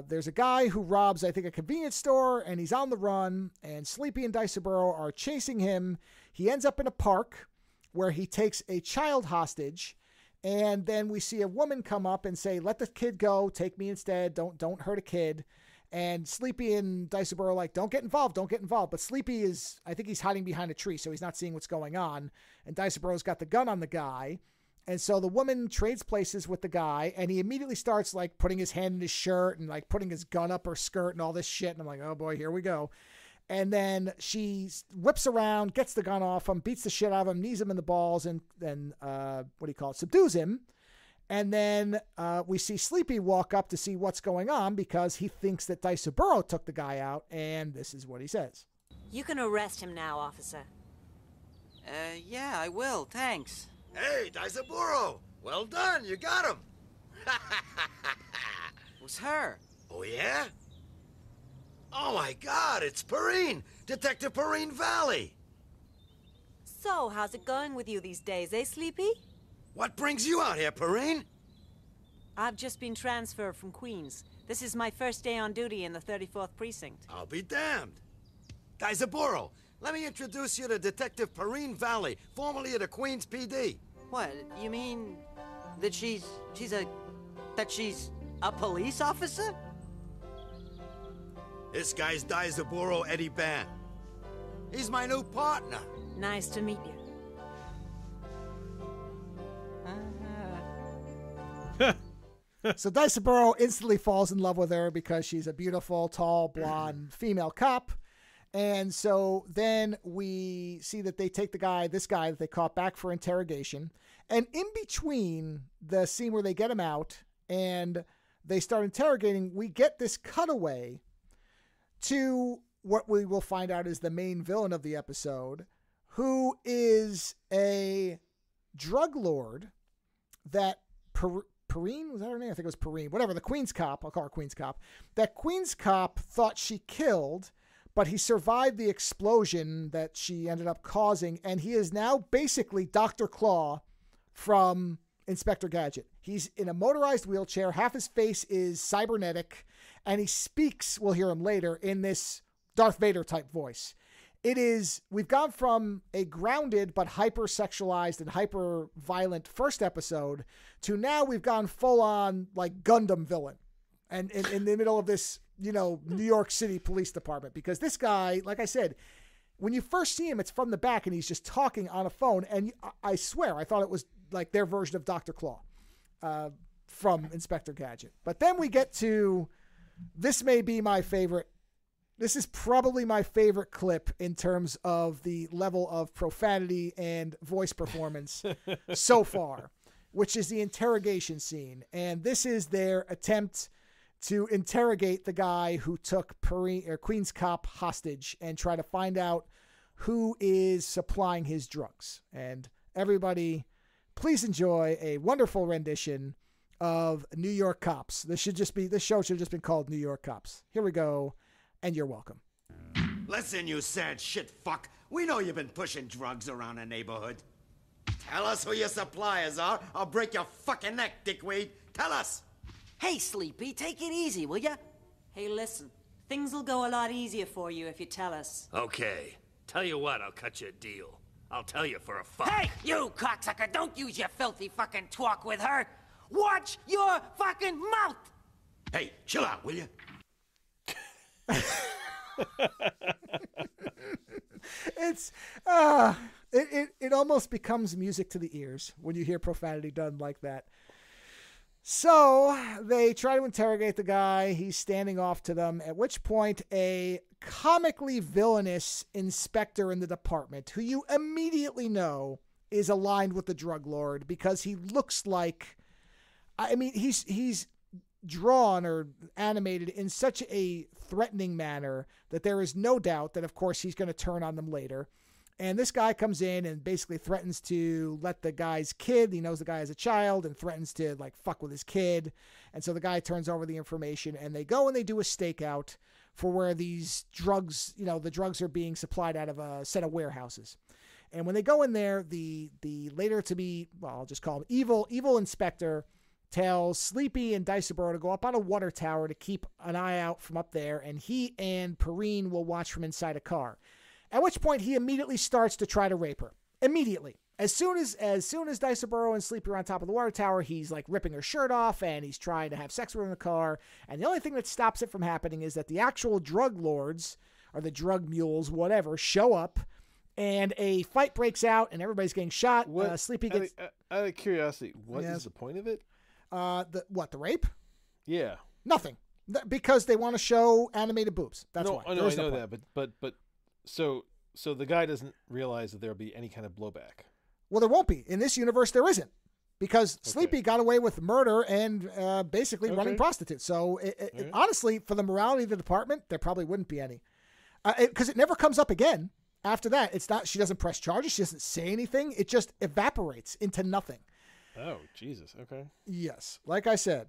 there's a guy who robs, I think, a convenience store, and he's on the run, and Sleepy and Diceboro are chasing him. He ends up in a park where he takes a child hostage, and then we see a woman come up and say, let the kid go, take me instead, don't hurt a kid. And Sleepy and Diceboro are like, don't get involved. But Sleepy is, I think he's hiding behind a tree, so he's not seeing what's going on, and Diceboro's got the gun on the guy. And so the woman trades places with the guy, and he immediately starts like putting his hand in his shirt and like putting his gun up her skirt and all this shit. And I'm like, oh boy, here we go. And then she whips around, gets the gun off him, beats the shit out of him, knees him in the balls, and then subdues him. And then we see Sleepy walk up to see what's going on because he thinks that Diceboro took the guy out. And this is what he says.
You can arrest him now, officer.
Yeah, I will. Thanks.
Hey, Diceboro! Well done, you got him!
Who's her?
Oh, yeah? Oh, my God, it's Perrine! Detective Perrine Valley!
So, how's it going with you these days, eh, Sleepy?
What brings you out here, Perrine?
I've just been transferred from Queens. This is my first day on duty in the 34th Precinct.
I'll be damned. Diceboro, let me introduce you to Detective Perrine Valley, formerly of the Queens PD.
What? You mean that she's a police officer?
This guy's Diceboro Eddie Ban. He's my new partner.
Nice to meet you.
So Diceboro instantly falls in love with her because she's a beautiful, tall, blonde female cop. And so then we see that they take this guy that they caught back for interrogation. And in between the scene where they get him out and they start interrogating, we get this cutaway to what we will find out is the main villain of the episode, who is a drug lord that Perrine, was that her name? I think it was Perrine. Whatever, the Queens cop, I'll call her Queens cop. That Queens cop thought she killed, but he survived the explosion that she ended up causing, and he is now basically Dr. Claw from Inspector Gadget. He's in a motorized wheelchair. Half his face is cybernetic, and he speaks, we'll hear him later, in this Darth Vader type voice. We've gone from a grounded but hyper-sexualized and hyper-violent first episode to now we've gone full-on like Gundam villain. And in the middle of this, New York City Police Department. Because this guy, like I said, when you first see him, it's from the back and he's just talking on a phone. And I swear, I thought it was like their version of Dr. Claw from Inspector Gadget. But then we get to, this is probably my favorite clip in terms of the level of profanity and voice performance so far, which is the interrogation scene. And this is their attempt to interrogate the guy who took Queen's cop hostage and try to find out who is supplying his drugs. And everybody, please enjoy a wonderful rendition of New York Cops. This show should have just been called New York Cops. Here we go, and you're welcome.
Listen, you sad shit fuck. We know you've been pushing drugs around the neighborhood. Tell us who your suppliers are. I'll break your fucking neck, dickweed. Tell us.
Hey, Sleepy, take it easy, will ya? Hey, listen. Things will go a lot easier for you if you tell us.
Okay. Tell you what, I'll cut you a deal. I'll tell you for a fuck.
Hey, you cocksucker, don't use your filthy fucking talk with her. Watch your fucking mouth.
Hey, chill out, will you?
It almost becomes music to the ears when you hear profanity done like that. So they try to interrogate the guy. He's standing off to them, at which point a comically villainous inspector in the department, who you immediately know is aligned with the drug lord because he looks like, he's drawn or animated in such a threatening manner that there is no doubt that, of course, he's going to turn on them later. And this guy comes in and basically threatens to let the guy's kid, he knows the guy has a child, and threatens to like fuck with his kid. And so the guy turns over the information, and they go and they do a stakeout for where these drugs, the drugs are being supplied out of a set of warehouses. And when they go in there, the later to be, well, I'll just call him evil inspector tells Sleepy and Diceboro to go up on a water tower to keep an eye out from up there, and he and Perrine will watch from inside a car. At which point he immediately starts to try to rape her. Immediately. As soon as Diceboro and Sleepy are on top of the water tower, he's like ripping her shirt off and he's trying to have sex with her in the car. And the only thing that stops it from happening is that the actual drug lords, or the drug mules, whatever, show up and a fight breaks out and everybody's getting shot. Sleepy gets...
Out of curiosity, what is the point of it?
The rape?
Yeah.
Nothing. Because they want to show animated boobs. That's why.
I know that, but so the guy doesn't realize that there'll be any kind of blowback.
Well, there won't be. In this universe, there isn't. Because Sleepy got away with murder and basically running prostitutes. So, honestly, for the morality of the department, there probably wouldn't be any. Because it never comes up again. After that, it's not. She doesn't press charges. She doesn't say anything. It just evaporates into nothing.
Oh, Jesus. Okay.
Yes. Like I said,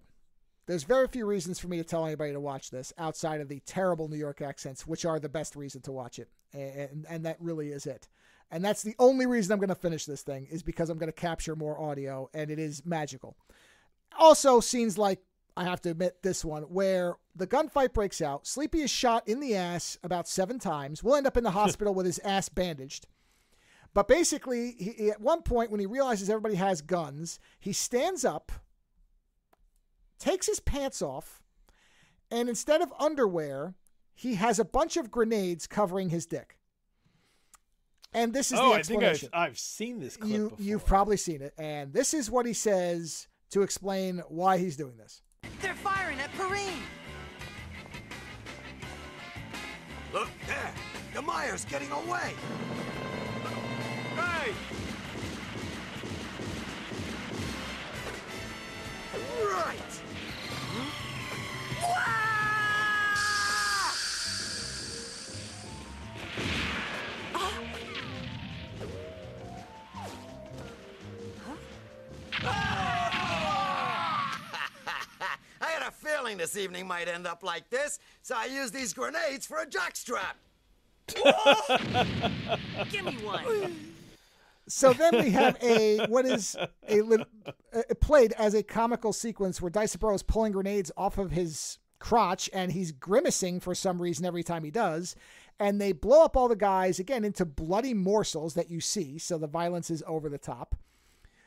there's very few reasons for me to tell anybody to watch this outside of the terrible New York accents, which are the best reason to watch it. And that really is it. And that's the only reason I'm going to finish this thing, is because I'm going to capture more audio, and it is magical. Also, scenes like, I have to admit, this one, where the gunfight breaks out. Sleepy is shot in the ass about 7 times. We'll end up in the hospital with his ass bandaged. But basically, he, at one point, when he realizes everybody has guns, he stands up, takes his pants off, and instead of underwear, he has a bunch of grenades covering his dick. And this is the explanation.
I think I've seen this clip before.
You've probably seen it. And this is what he says to explain why he's doing this.
They're firing at Perrine.
Look, there. The Meyer's getting away.
Hey!
Right. I had a feeling this evening might end up like this, so I used these grenades for a jockstrap.
Give me one.
So then we have played as a comical sequence where Diceboro is pulling grenades off of his crotch, and he's grimacing for some reason every time he does. And they blow up all the guys, again, into bloody morsels that you see. So the violence is over the top.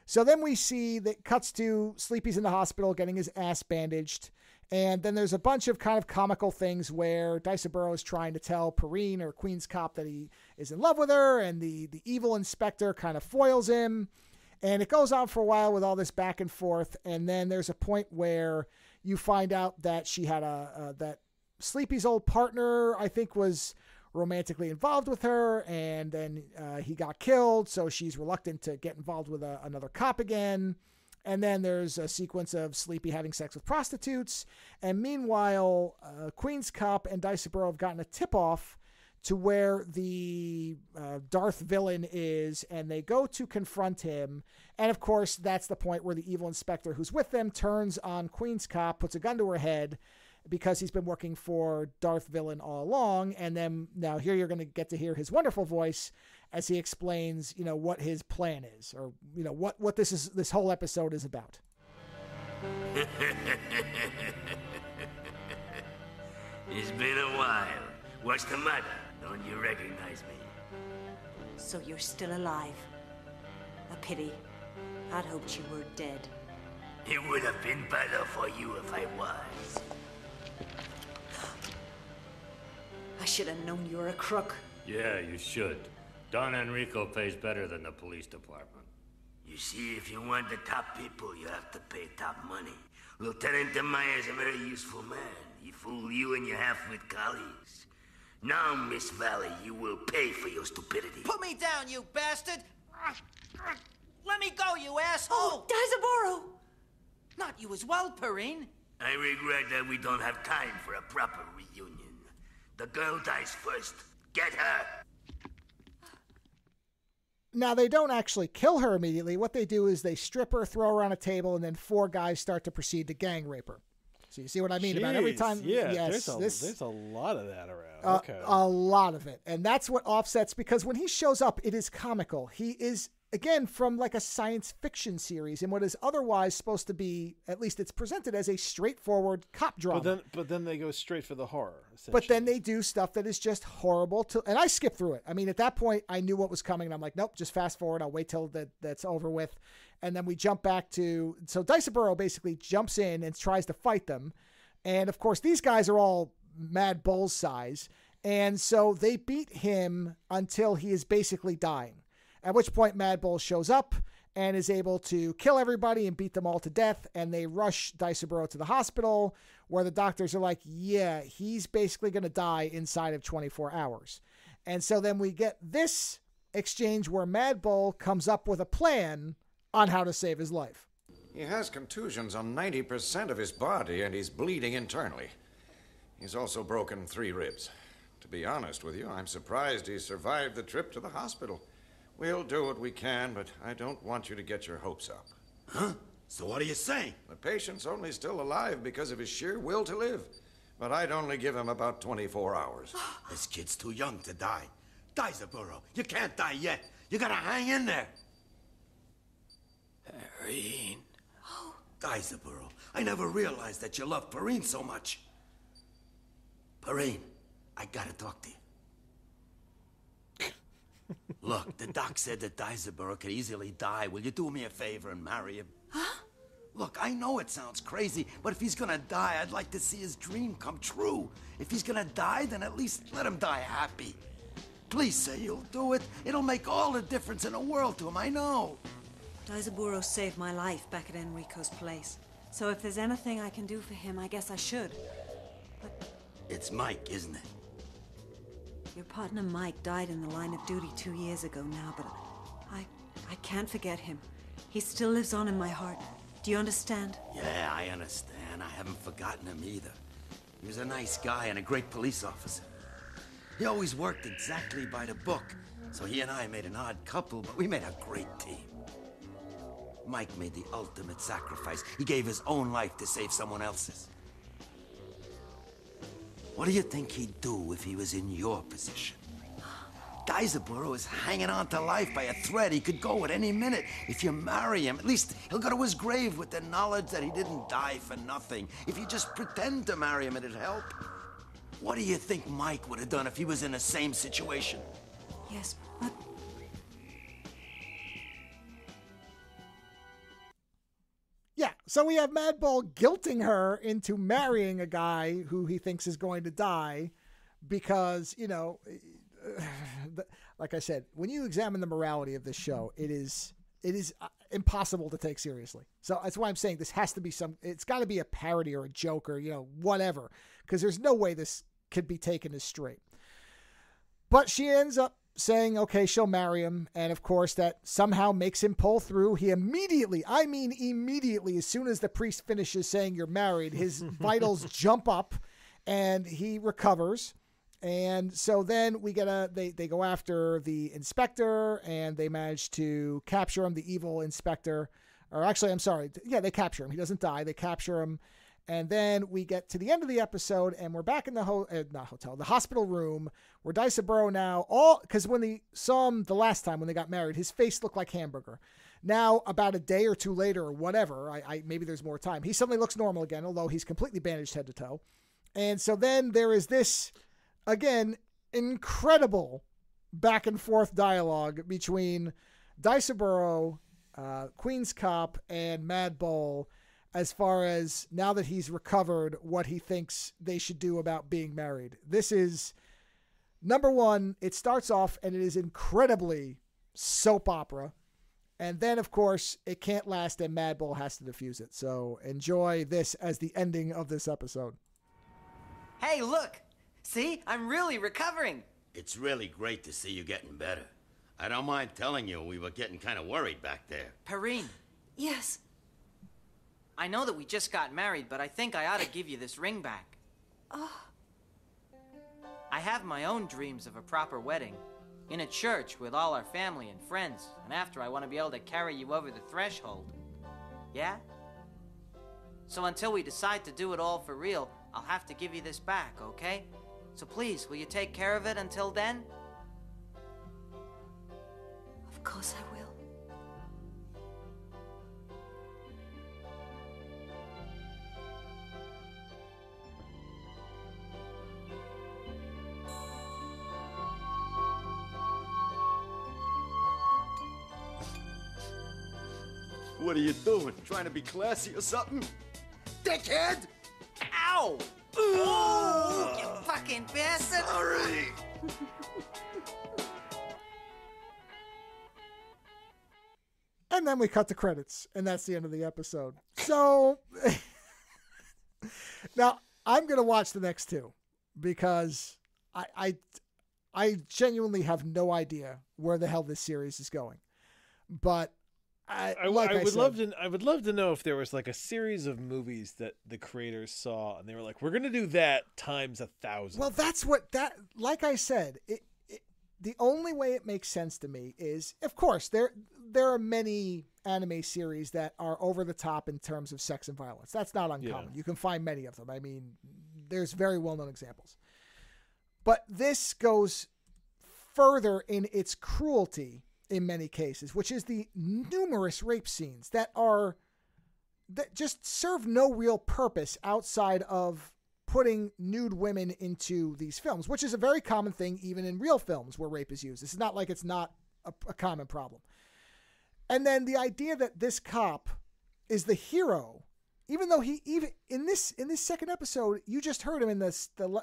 So then we see that cuts to Sleepy's in the hospital getting his ass bandaged. And then there's a bunch of kind of comical things where Diceboro is trying to tell Perrine, or Queen's cop, that he is in love with her. And the evil inspector kind of foils him. And it goes on for a while with all this back and forth. And then there's a point where you find out that she had that Sleepy's old partner, I think, was romantically involved with her, and then he got killed, so she's reluctant to get involved with another cop again. And then there's a sequence of Sleepy having sex with prostitutes, and meanwhile Queen's cop and Diceboro have gotten a tip-off to where the Darth villain is, and they go to confront him. And of course that's the point where the evil inspector who's with them turns on Queen's cop, puts a gun to her head, because he's been working for Darth Villain all along. And then now here you're going to get to hear his wonderful voice as he explains, what his plan is, or, what this whole episode is about.
It's been a while. What's the matter? Don't you recognize me?
So you're still alive. A pity. I'd hoped you were dead.
It would have been better for you if I was.
I should have known you were a crook.
Yeah, you should. Don Enrico pays better than the police department.
You see, if you want the top people, you have to pay top money. Lieutenant DeMeyer's a very useful man. He fooled you and your half-wit colleagues. Now, Miss Valley, you will pay for your stupidity.
Put me down, you bastard! Let me go, you asshole!
Oh, Diceboro!
Not you as well, Perrine.
I regret that we don't have time for a proper reunion. The girl dies first. Get her!
Now, they don't actually kill her immediately. What they do is they strip her, throw her on a table, and then 4 guys start to proceed to gang rape her. So you see what I mean? About every time.
Yeah,
yes,
there's a lot of that around. Okay.
A lot of it. And that's what offsets, because when he shows up, it is comical. He is, again, from like a science fiction series in what is otherwise supposed to be, at least it's presented as a straightforward cop drama.
But then they go straight for the horror.
But then they do stuff that is just horrible. And I skip through it. I mean, at that point, I knew what was coming. And I'm like, nope, just fast forward. I'll wait till that's over with. And then we jump back to... So Diceboro basically jumps in and tries to fight them. And, of course, these guys are all Mad Bull's size. And so they beat him until he is basically dying. At which point Mad Bull shows up and is able to kill everybody and beat them all to death. And they rush Diceboro to the hospital, where the doctors are like, yeah, he's basically going to die inside of 24 hours. And so then we get this exchange where Mad Bull comes up with a plan on how to save his life.
He has contusions on 90% of his body, and he's bleeding internally. He's also broken 3 ribs. To be honest with you, I'm surprised he survived the trip to the hospital. We'll do what we can, but I don't want you to get your hopes up.
Huh? So what are you saying?
The patient's only still alive because of his sheer will to live. But I'd only give him about 24 hours.
This kid's too young to die. Diceboro, you can't die yet. You gotta hang in there. Perrine. Oh. Diceboro, I never realized that you loved Perrine so much. Perrine, I gotta talk to you. Look, the doc said that Diceboro could easily die. Will you do me a favor and marry him?
Huh?
Look, I know it sounds crazy, but if he's gonna die, I'd like to see his dream come true. If he's gonna die, then at least let him die happy. Please say you'll do it. It'll make all the difference in the world to him, I know.
Diceboro saved my life back at Enrico's place. So if there's anything I can do for him, I guess I should. But...
It's Mike, isn't it?
Your partner Mike died in the line of duty 2 years ago now, but I can't forget him. He still lives on in my heart. Do you understand?
Yeah, I understand. I haven't forgotten him either. He was a nice guy and a great police officer. He always worked exactly by the book, so he and I made an odd couple, but we made a great team. Mike made the ultimate sacrifice. He gave his own life to save someone else's. What do you think he'd do if he was in your position? Diceboro is hanging on to life by a thread. He could go at any minute. If you marry him, at least he'll go to his grave with the knowledge that he didn't die for nothing. If you just pretend to marry him, it'd help. What do you think Mike would have done if he was in the same situation?
Yes, but...
Yeah, so we have Madball guilting her into marrying a guy who he thinks is going to die because, you know, like I said, when you examine the morality of this show, it is impossible to take seriously. So that's why I'm saying this has to be it's got to be a parody or a joke or, you know, whatever, because there's no way this could be taken as straight. But she ends up saying, okay, she'll marry him. And of course, that somehow makes him pull through. He immediately, as soon as the priest finishes saying you're married, his vitals jump up and he recovers. And so then we get they go after the inspector and they manage to capture him, the evil inspector. Or actually, I'm sorry. Yeah, they capture him. He doesn't die. They capture him. And then we get to the end of the episode and we're back in the the hospital room where Diceboro now, because when they saw him the last time when they got married, his face looked like hamburger. Now, about a day or two later or whatever, maybe there's more time, he suddenly looks normal again, although he's completely bandaged head to toe. And so then there is this, again, incredible back and forth dialogue between Diceboro, Queen's Cop, and Madball, as far as now that he's recovered, what he thinks they should do about being married. This is, number one, it starts off and it is incredibly soap opera. And then, of course, it can't last and Madball has to defuse it. So enjoy this as the ending of this episode.
Hey, look! See? I'm really recovering!
It's really great to see you getting better. I don't mind telling you we were getting kind of worried back there.
Perrine.
Yes?
I know that we just got married, but I think I ought to give you this ring back.
Oh.
I have my own dreams of a proper wedding. In a church with all our family and friends. And after, I want to be able to carry you over the threshold. Yeah? So until we decide to do it all for real, I'll have to give you this back, okay? So please, will you take care of it until then?
Of course I will.
What are you doing? Trying to be classy or something? Dickhead!
Ow! Oh, you fucking bastard!
Sorry!
And then we cut the credits, and that's the end of the episode. So, now, I'm going to watch the next two, because I genuinely have no idea where the hell this series is going. But I would
love to know if there was like a series of movies that the creators saw and they were like, we're going to do that times 1,000.
Well, like I said, the only way it makes sense to me is, of course, there are many anime series that are over the top in terms of sex and violence. That's not uncommon. Yeah. You can find many of them. I mean, there's very well-known examples. But this goes further in its cruelty in many cases, which is the numerous rape scenes that just serve no real purpose outside of putting nude women into these films, which is a very common thing even in real films where rape is used. This is not like it's not a common problem. And then the idea that this cop is the hero, even though he even in this second episode, you just heard him in the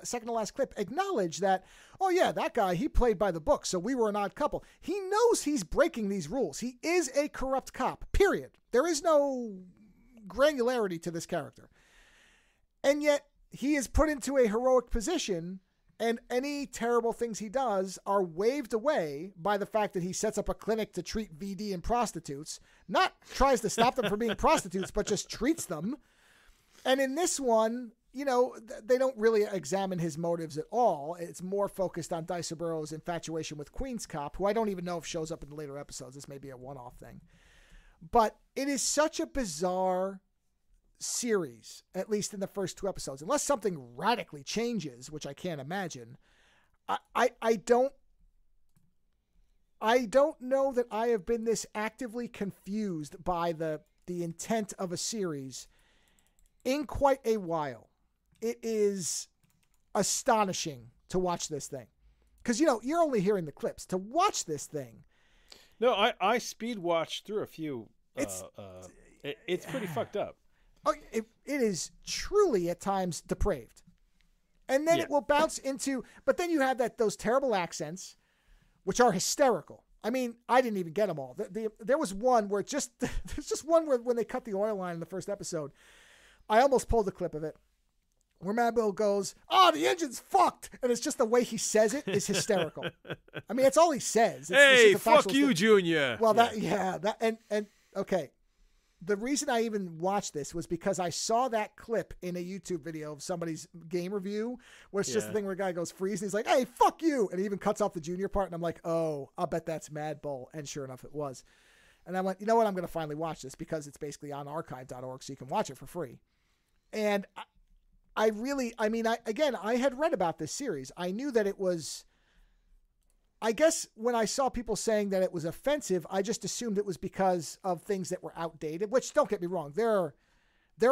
second to last clip acknowledge that, oh yeah, that guy, he played by the book, so we were an odd couple. He knows he's breaking these rules. He is a corrupt cop, period. There is no granularity to this character. And yet he is put into a heroic position, and any terrible things he does are waved away by the fact that he sets up a clinic to treat VD and prostitutes, not tries to stop them from being prostitutes, but just treats them. And in this one, you know, they don't really examine his motives at all. It's more focused on Diceboro's infatuation with Queen's Cop, who I don't even know if shows up in the later episodes. This may be a one-off thing. But it is such a bizarre series, at least in the first two episodes, unless something radically changes, which I can't imagine. I don't I don't know that I have been this actively confused by the intent of a series in quite a while. It is astonishing to watch this thing. Because, you're only hearing the clips. To watch this thing.
No, I speed watched through a few. It's pretty fucked up.
Oh, it is truly at times depraved. And then it will bounce into, but then you have those terrible accents, which are hysterical. I mean, I didn't even get them all. There was one where there's just one where when they cut the oil line in the first episode, I almost pulled a clip of it where Mad Bill goes, "Oh, the engine's fucked," and it's just the way he says it is hysterical. I mean, that's all he says.
Hey, fuck you, Junior.
Well, and okay. The reason I even watched this was because I saw that clip in a YouTube video of somebody's game review where it's just the thing where a guy goes freeze and he's like, "Hey, fuck you." And he even cuts off the Junior part. And I'm like, oh, I'll bet that's Mad Bull. And sure enough, it was. And I went, you know what? I'm going to finally watch this because it's basically on archive.org so you can watch it for free. And I had read about this series. I knew that it was, I guess when I saw people saying that it was offensive, I just assumed it was because of things that were outdated, which don't get me wrong. There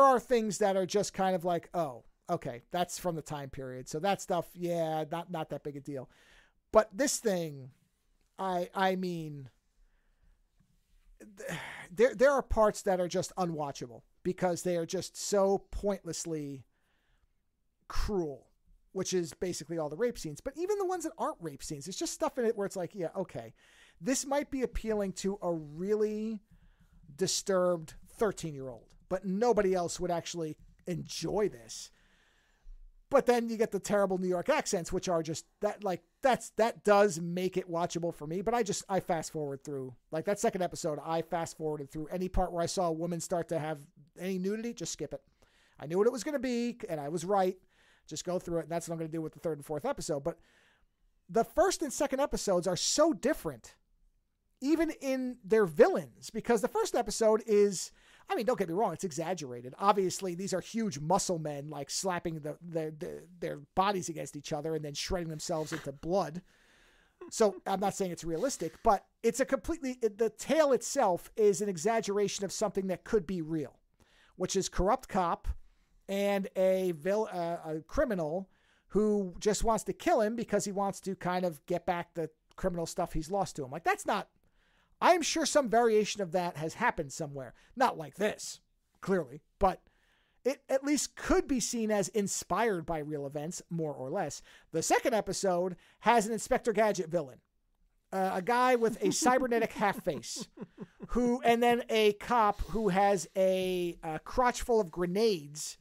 are things that are just kind of like, oh, okay, that's from the time period. So that stuff, not that big a deal. But this thing, I mean, there are parts that are just unwatchable because they are just so pointlessly cruel, which is basically all the rape scenes. But even the ones that aren't rape scenes, it's just stuff in it where it's like, yeah, okay, this might be appealing to a really disturbed 13-year-old, but nobody else would actually enjoy this. But then you get the terrible New York accents, which are just that does make it watchable for me. But I fast forward through, like that second episode, I fast forwarded through any part where I saw a woman start to have any nudity, just skip it. I knew what it was going to be, and I was right. Just go through it, and that's what I'm going to do with the third and fourth episode. But the first and second episodes are so different, even in their villains, because the first episode is, I mean, don't get me wrong, it's exaggerated. Obviously, these are huge muscle men, like slapping their bodies against each other and then shredding themselves into blood. So I'm not saying it's realistic, but it's the tale itself is an exaggeration of something that could be real, which is corrupt cop and a criminal who just wants to kill him because he wants to kind of get back the criminal stuff he's lost to him. Like, that's not, I'm sure some variation of that has happened somewhere. Not like this, clearly, but it at least could be seen as inspired by real events, more or less. The second episode has an Inspector Gadget villain, a guy with a cybernetic half face, and then a cop who has a crotch full of grenades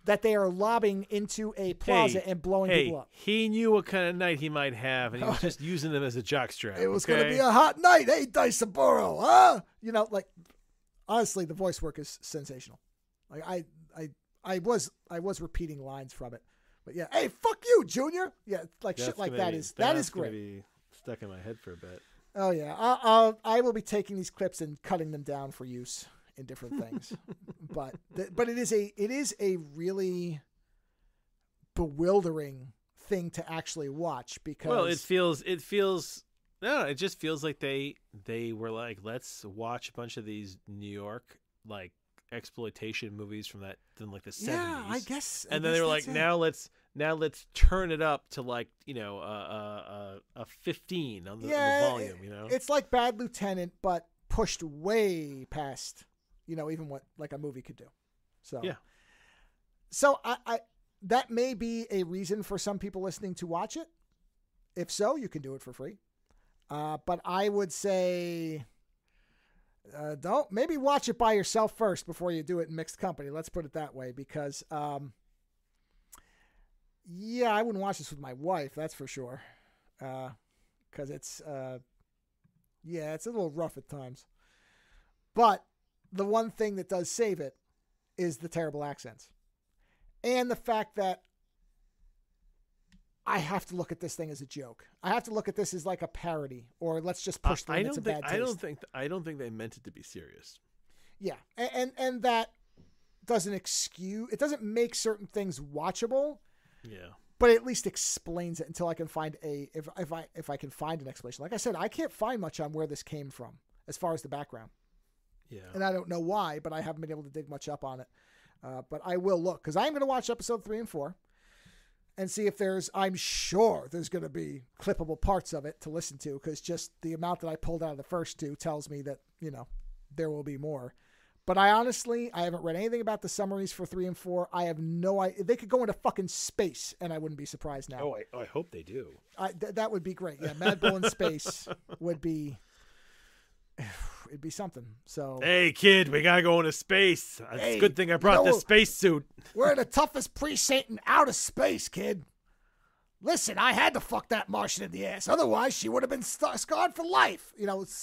that they are lobbing into a plaza and blowing people up.
He knew what kind of night he might have, and he was just using them as a jockstrap.
It was going to be a hot night. Hey, Diceboro, huh? Honestly, the voice work is sensational. Like I was repeating lines from it, but yeah. Hey, fuck you, Junior. Yeah, shit like that is great.
Be stuck in my head for a bit.
Oh yeah, I will be taking these clips and cutting them down for use in different things. but it is a really bewildering thing to actually watch because
it just feels like they were like, let's watch a bunch of these New York like exploitation movies from the 70s.
Yeah, I guess.
And then they were like, now let's turn it up to like, a 15 on the volume,
It's like Bad Lieutenant, but pushed way past, even what like a movie could do. So, yeah. So I that may be a reason for some people listening to watch it. If so, you can do it for free. But I would say, don't maybe watch it by yourself first before you do it in mixed company. Let's put it that way, because, I wouldn't watch this with my wife. That's for sure. 'Cause it's, it's a little rough at times, but the one thing that does save it is the terrible accents and the fact that I have to look at this thing as a joke. I have to look at this as like a parody, or let's just push the limits of bad taste.
I don't think they meant it to be serious.
Yeah, and that doesn't it doesn't make certain things watchable.
Yeah.
but it at least explains it until I can find if I can find an explanation. Like I said, I can't find much on where this came from as far as the background.
Yeah.
And I don't know why, but I haven't been able to dig much up on it. But I will look, because I'm going to watch episode 3 and 4 and see if I'm sure there's going to be clippable parts of it to listen to, because just the amount that I pulled out of the first 2 tells me that, there will be more. But I haven't read anything about the summaries for 3 and 4. I have no idea. They could go into fucking space, and I wouldn't be surprised now.
Oh, I hope they do.
That would be great. Yeah, Mad Bull in space would be... It'd be something. So,
hey, kid, we gotta go into space. It's a good thing I brought this space suit.
We're the toughest precinct in outer space, kid. Listen, I had to fuck that Martian in the ass. Otherwise, she would have been scarred for life.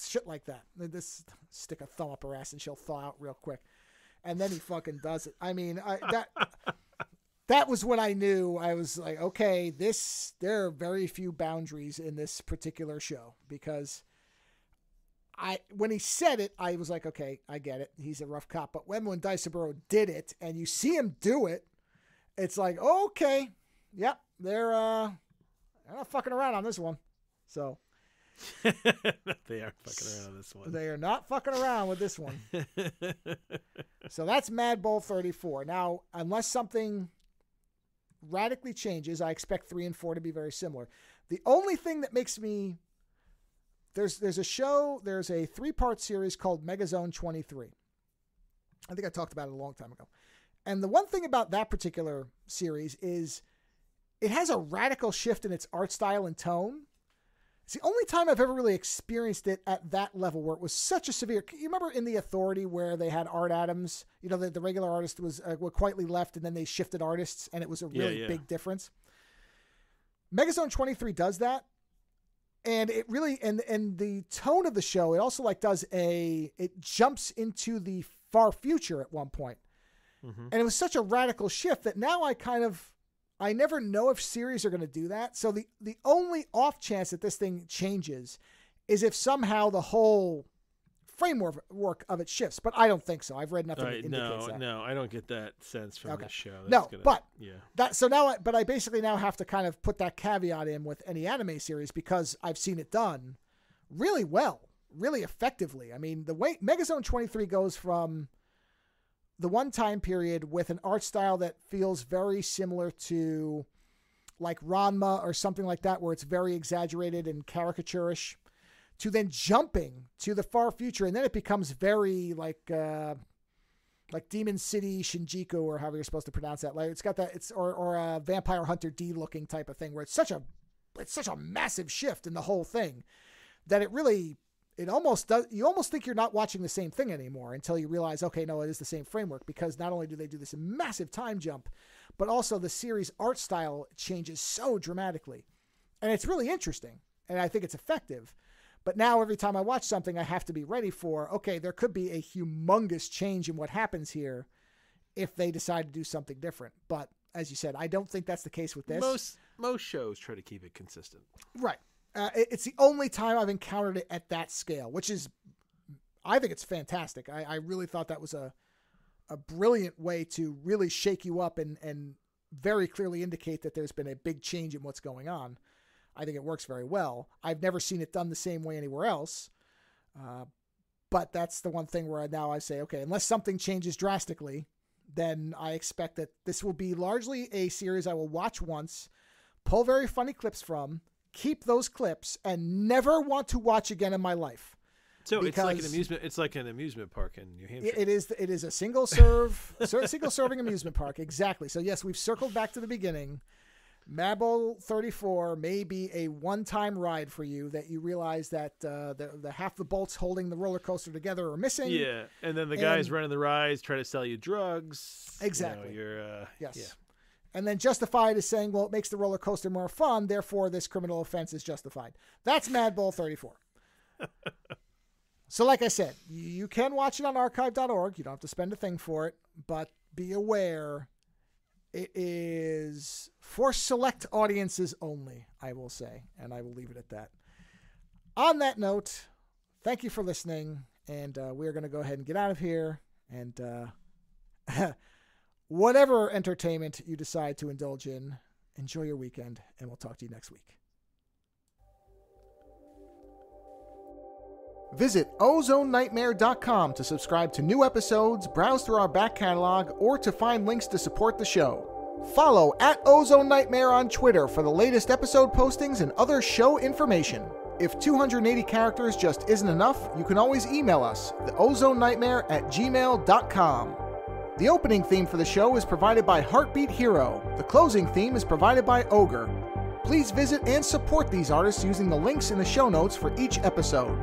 Shit like that. Just stick a thumb up her ass and she'll thaw out real quick. And then he fucking does it. I mean, that was when I knew. I was like, okay, there are very few boundaries in this particular show, because when he said it, I was like, okay, I get it. He's a rough cop. But when Diceboro did it and you see him do it, it's like, okay, yep, they're not fucking around on this one. So
they are fucking around on this one.
They are not fucking around with this one. So that's Mad Bull 34. Now, unless something radically changes, I expect 3 and 4 to be very similar. The only thing that makes me... There's a 3-part series called Megazone 23. I think I talked about it a long time ago. And the one thing about that particular series is it has a radical shift in its art style and tone. It's the only time I've ever really experienced it at that level, where it was such a severe... You remember in The Authority where they had Art Adams, the regular artist was quietly left, and then they shifted artists, and it was a really big difference. Megazone 23 does that. And it really, and the tone of the show, it also it jumps into the far future at one point. Mm-hmm. And it was such a radical shift that now I never know if series are going to do that. So the only off chance that this thing changes is if somehow the whole framework of it shifts. But I don't think so. I've read nothing that indicates that.
No, I don't get that sense from the show.
But I basically now have to kind of put that caveat in with any anime series, because I've seen it done really well, really effectively. I mean, the way Megazone 23 goes from the one time period with an art style that feels very similar to like Ranma or something like that, where it's very exaggerated and caricaturish, to then jumping to the far future, and then it becomes very like Demon City Shinjuku, or however you're supposed to pronounce that. Like it's got that, or a Vampire Hunter D looking type of thing, where it's such a massive shift in the whole thing that it almost does. You almost think you're not watching the same thing anymore until you realize, okay, no, it is the same framework, because not only do they do this massive time jump, but also the series art style changes so dramatically, and it's really interesting, and I think it's effective. But now every time I watch something, I have to be ready for, okay, there could be a humongous change in what happens here if they decide to do something different. But as you said, I don't think that's the case with this.
Most shows try to keep it consistent.
Right. It's the only time I've encountered it at that scale, which is, I think it's fantastic. I really thought that was a brilliant way to really shake you up and very clearly indicate that there's been a big change in what's going on. I think it works very well. I've never seen it done the same way anywhere else. But that's the one thing where now I say, okay, unless something changes drastically, then I expect that this will be largely a series I will watch once, pull very funny clips from, keep those clips, and never want to watch again in my life.
So it's like an amusement park in New Hampshire.
It is a single serving amusement park. Exactly. So yes, we've circled back to the beginning. Mad Bull 34 may be a one-time ride for you that you realize that the half the bolts holding the roller coaster together are missing.
Yeah, and then the guys running the rides try to sell you drugs.
Exactly.
Yes.
Yeah. And then Justified is saying, well, it makes the roller coaster more fun, therefore this criminal offense is justified. That's Mad Bull 34. So like I said, you can watch it on archive.org. You don't have to spend a thing for it, but be aware it is for select audiences only, I will say, and I will leave it at that. On that note, thank you for listening, and we're going to go ahead and get out of here, and whatever entertainment you decide to indulge in, enjoy your weekend, and we'll talk to you next week. Visit OzoneNightmare.com to subscribe to new episodes, browse through our back catalog, or to find links to support the show. Follow @OzoneNightmare on Twitter for the latest episode postings and other show information. If 280 characters just isn't enough, you can always email us, theozonenightmare@gmail.com. The opening theme for the show is provided by Heartbeat Hero. The closing theme is provided by Ogre. Please visit and support these artists using the links in the show notes for each episode.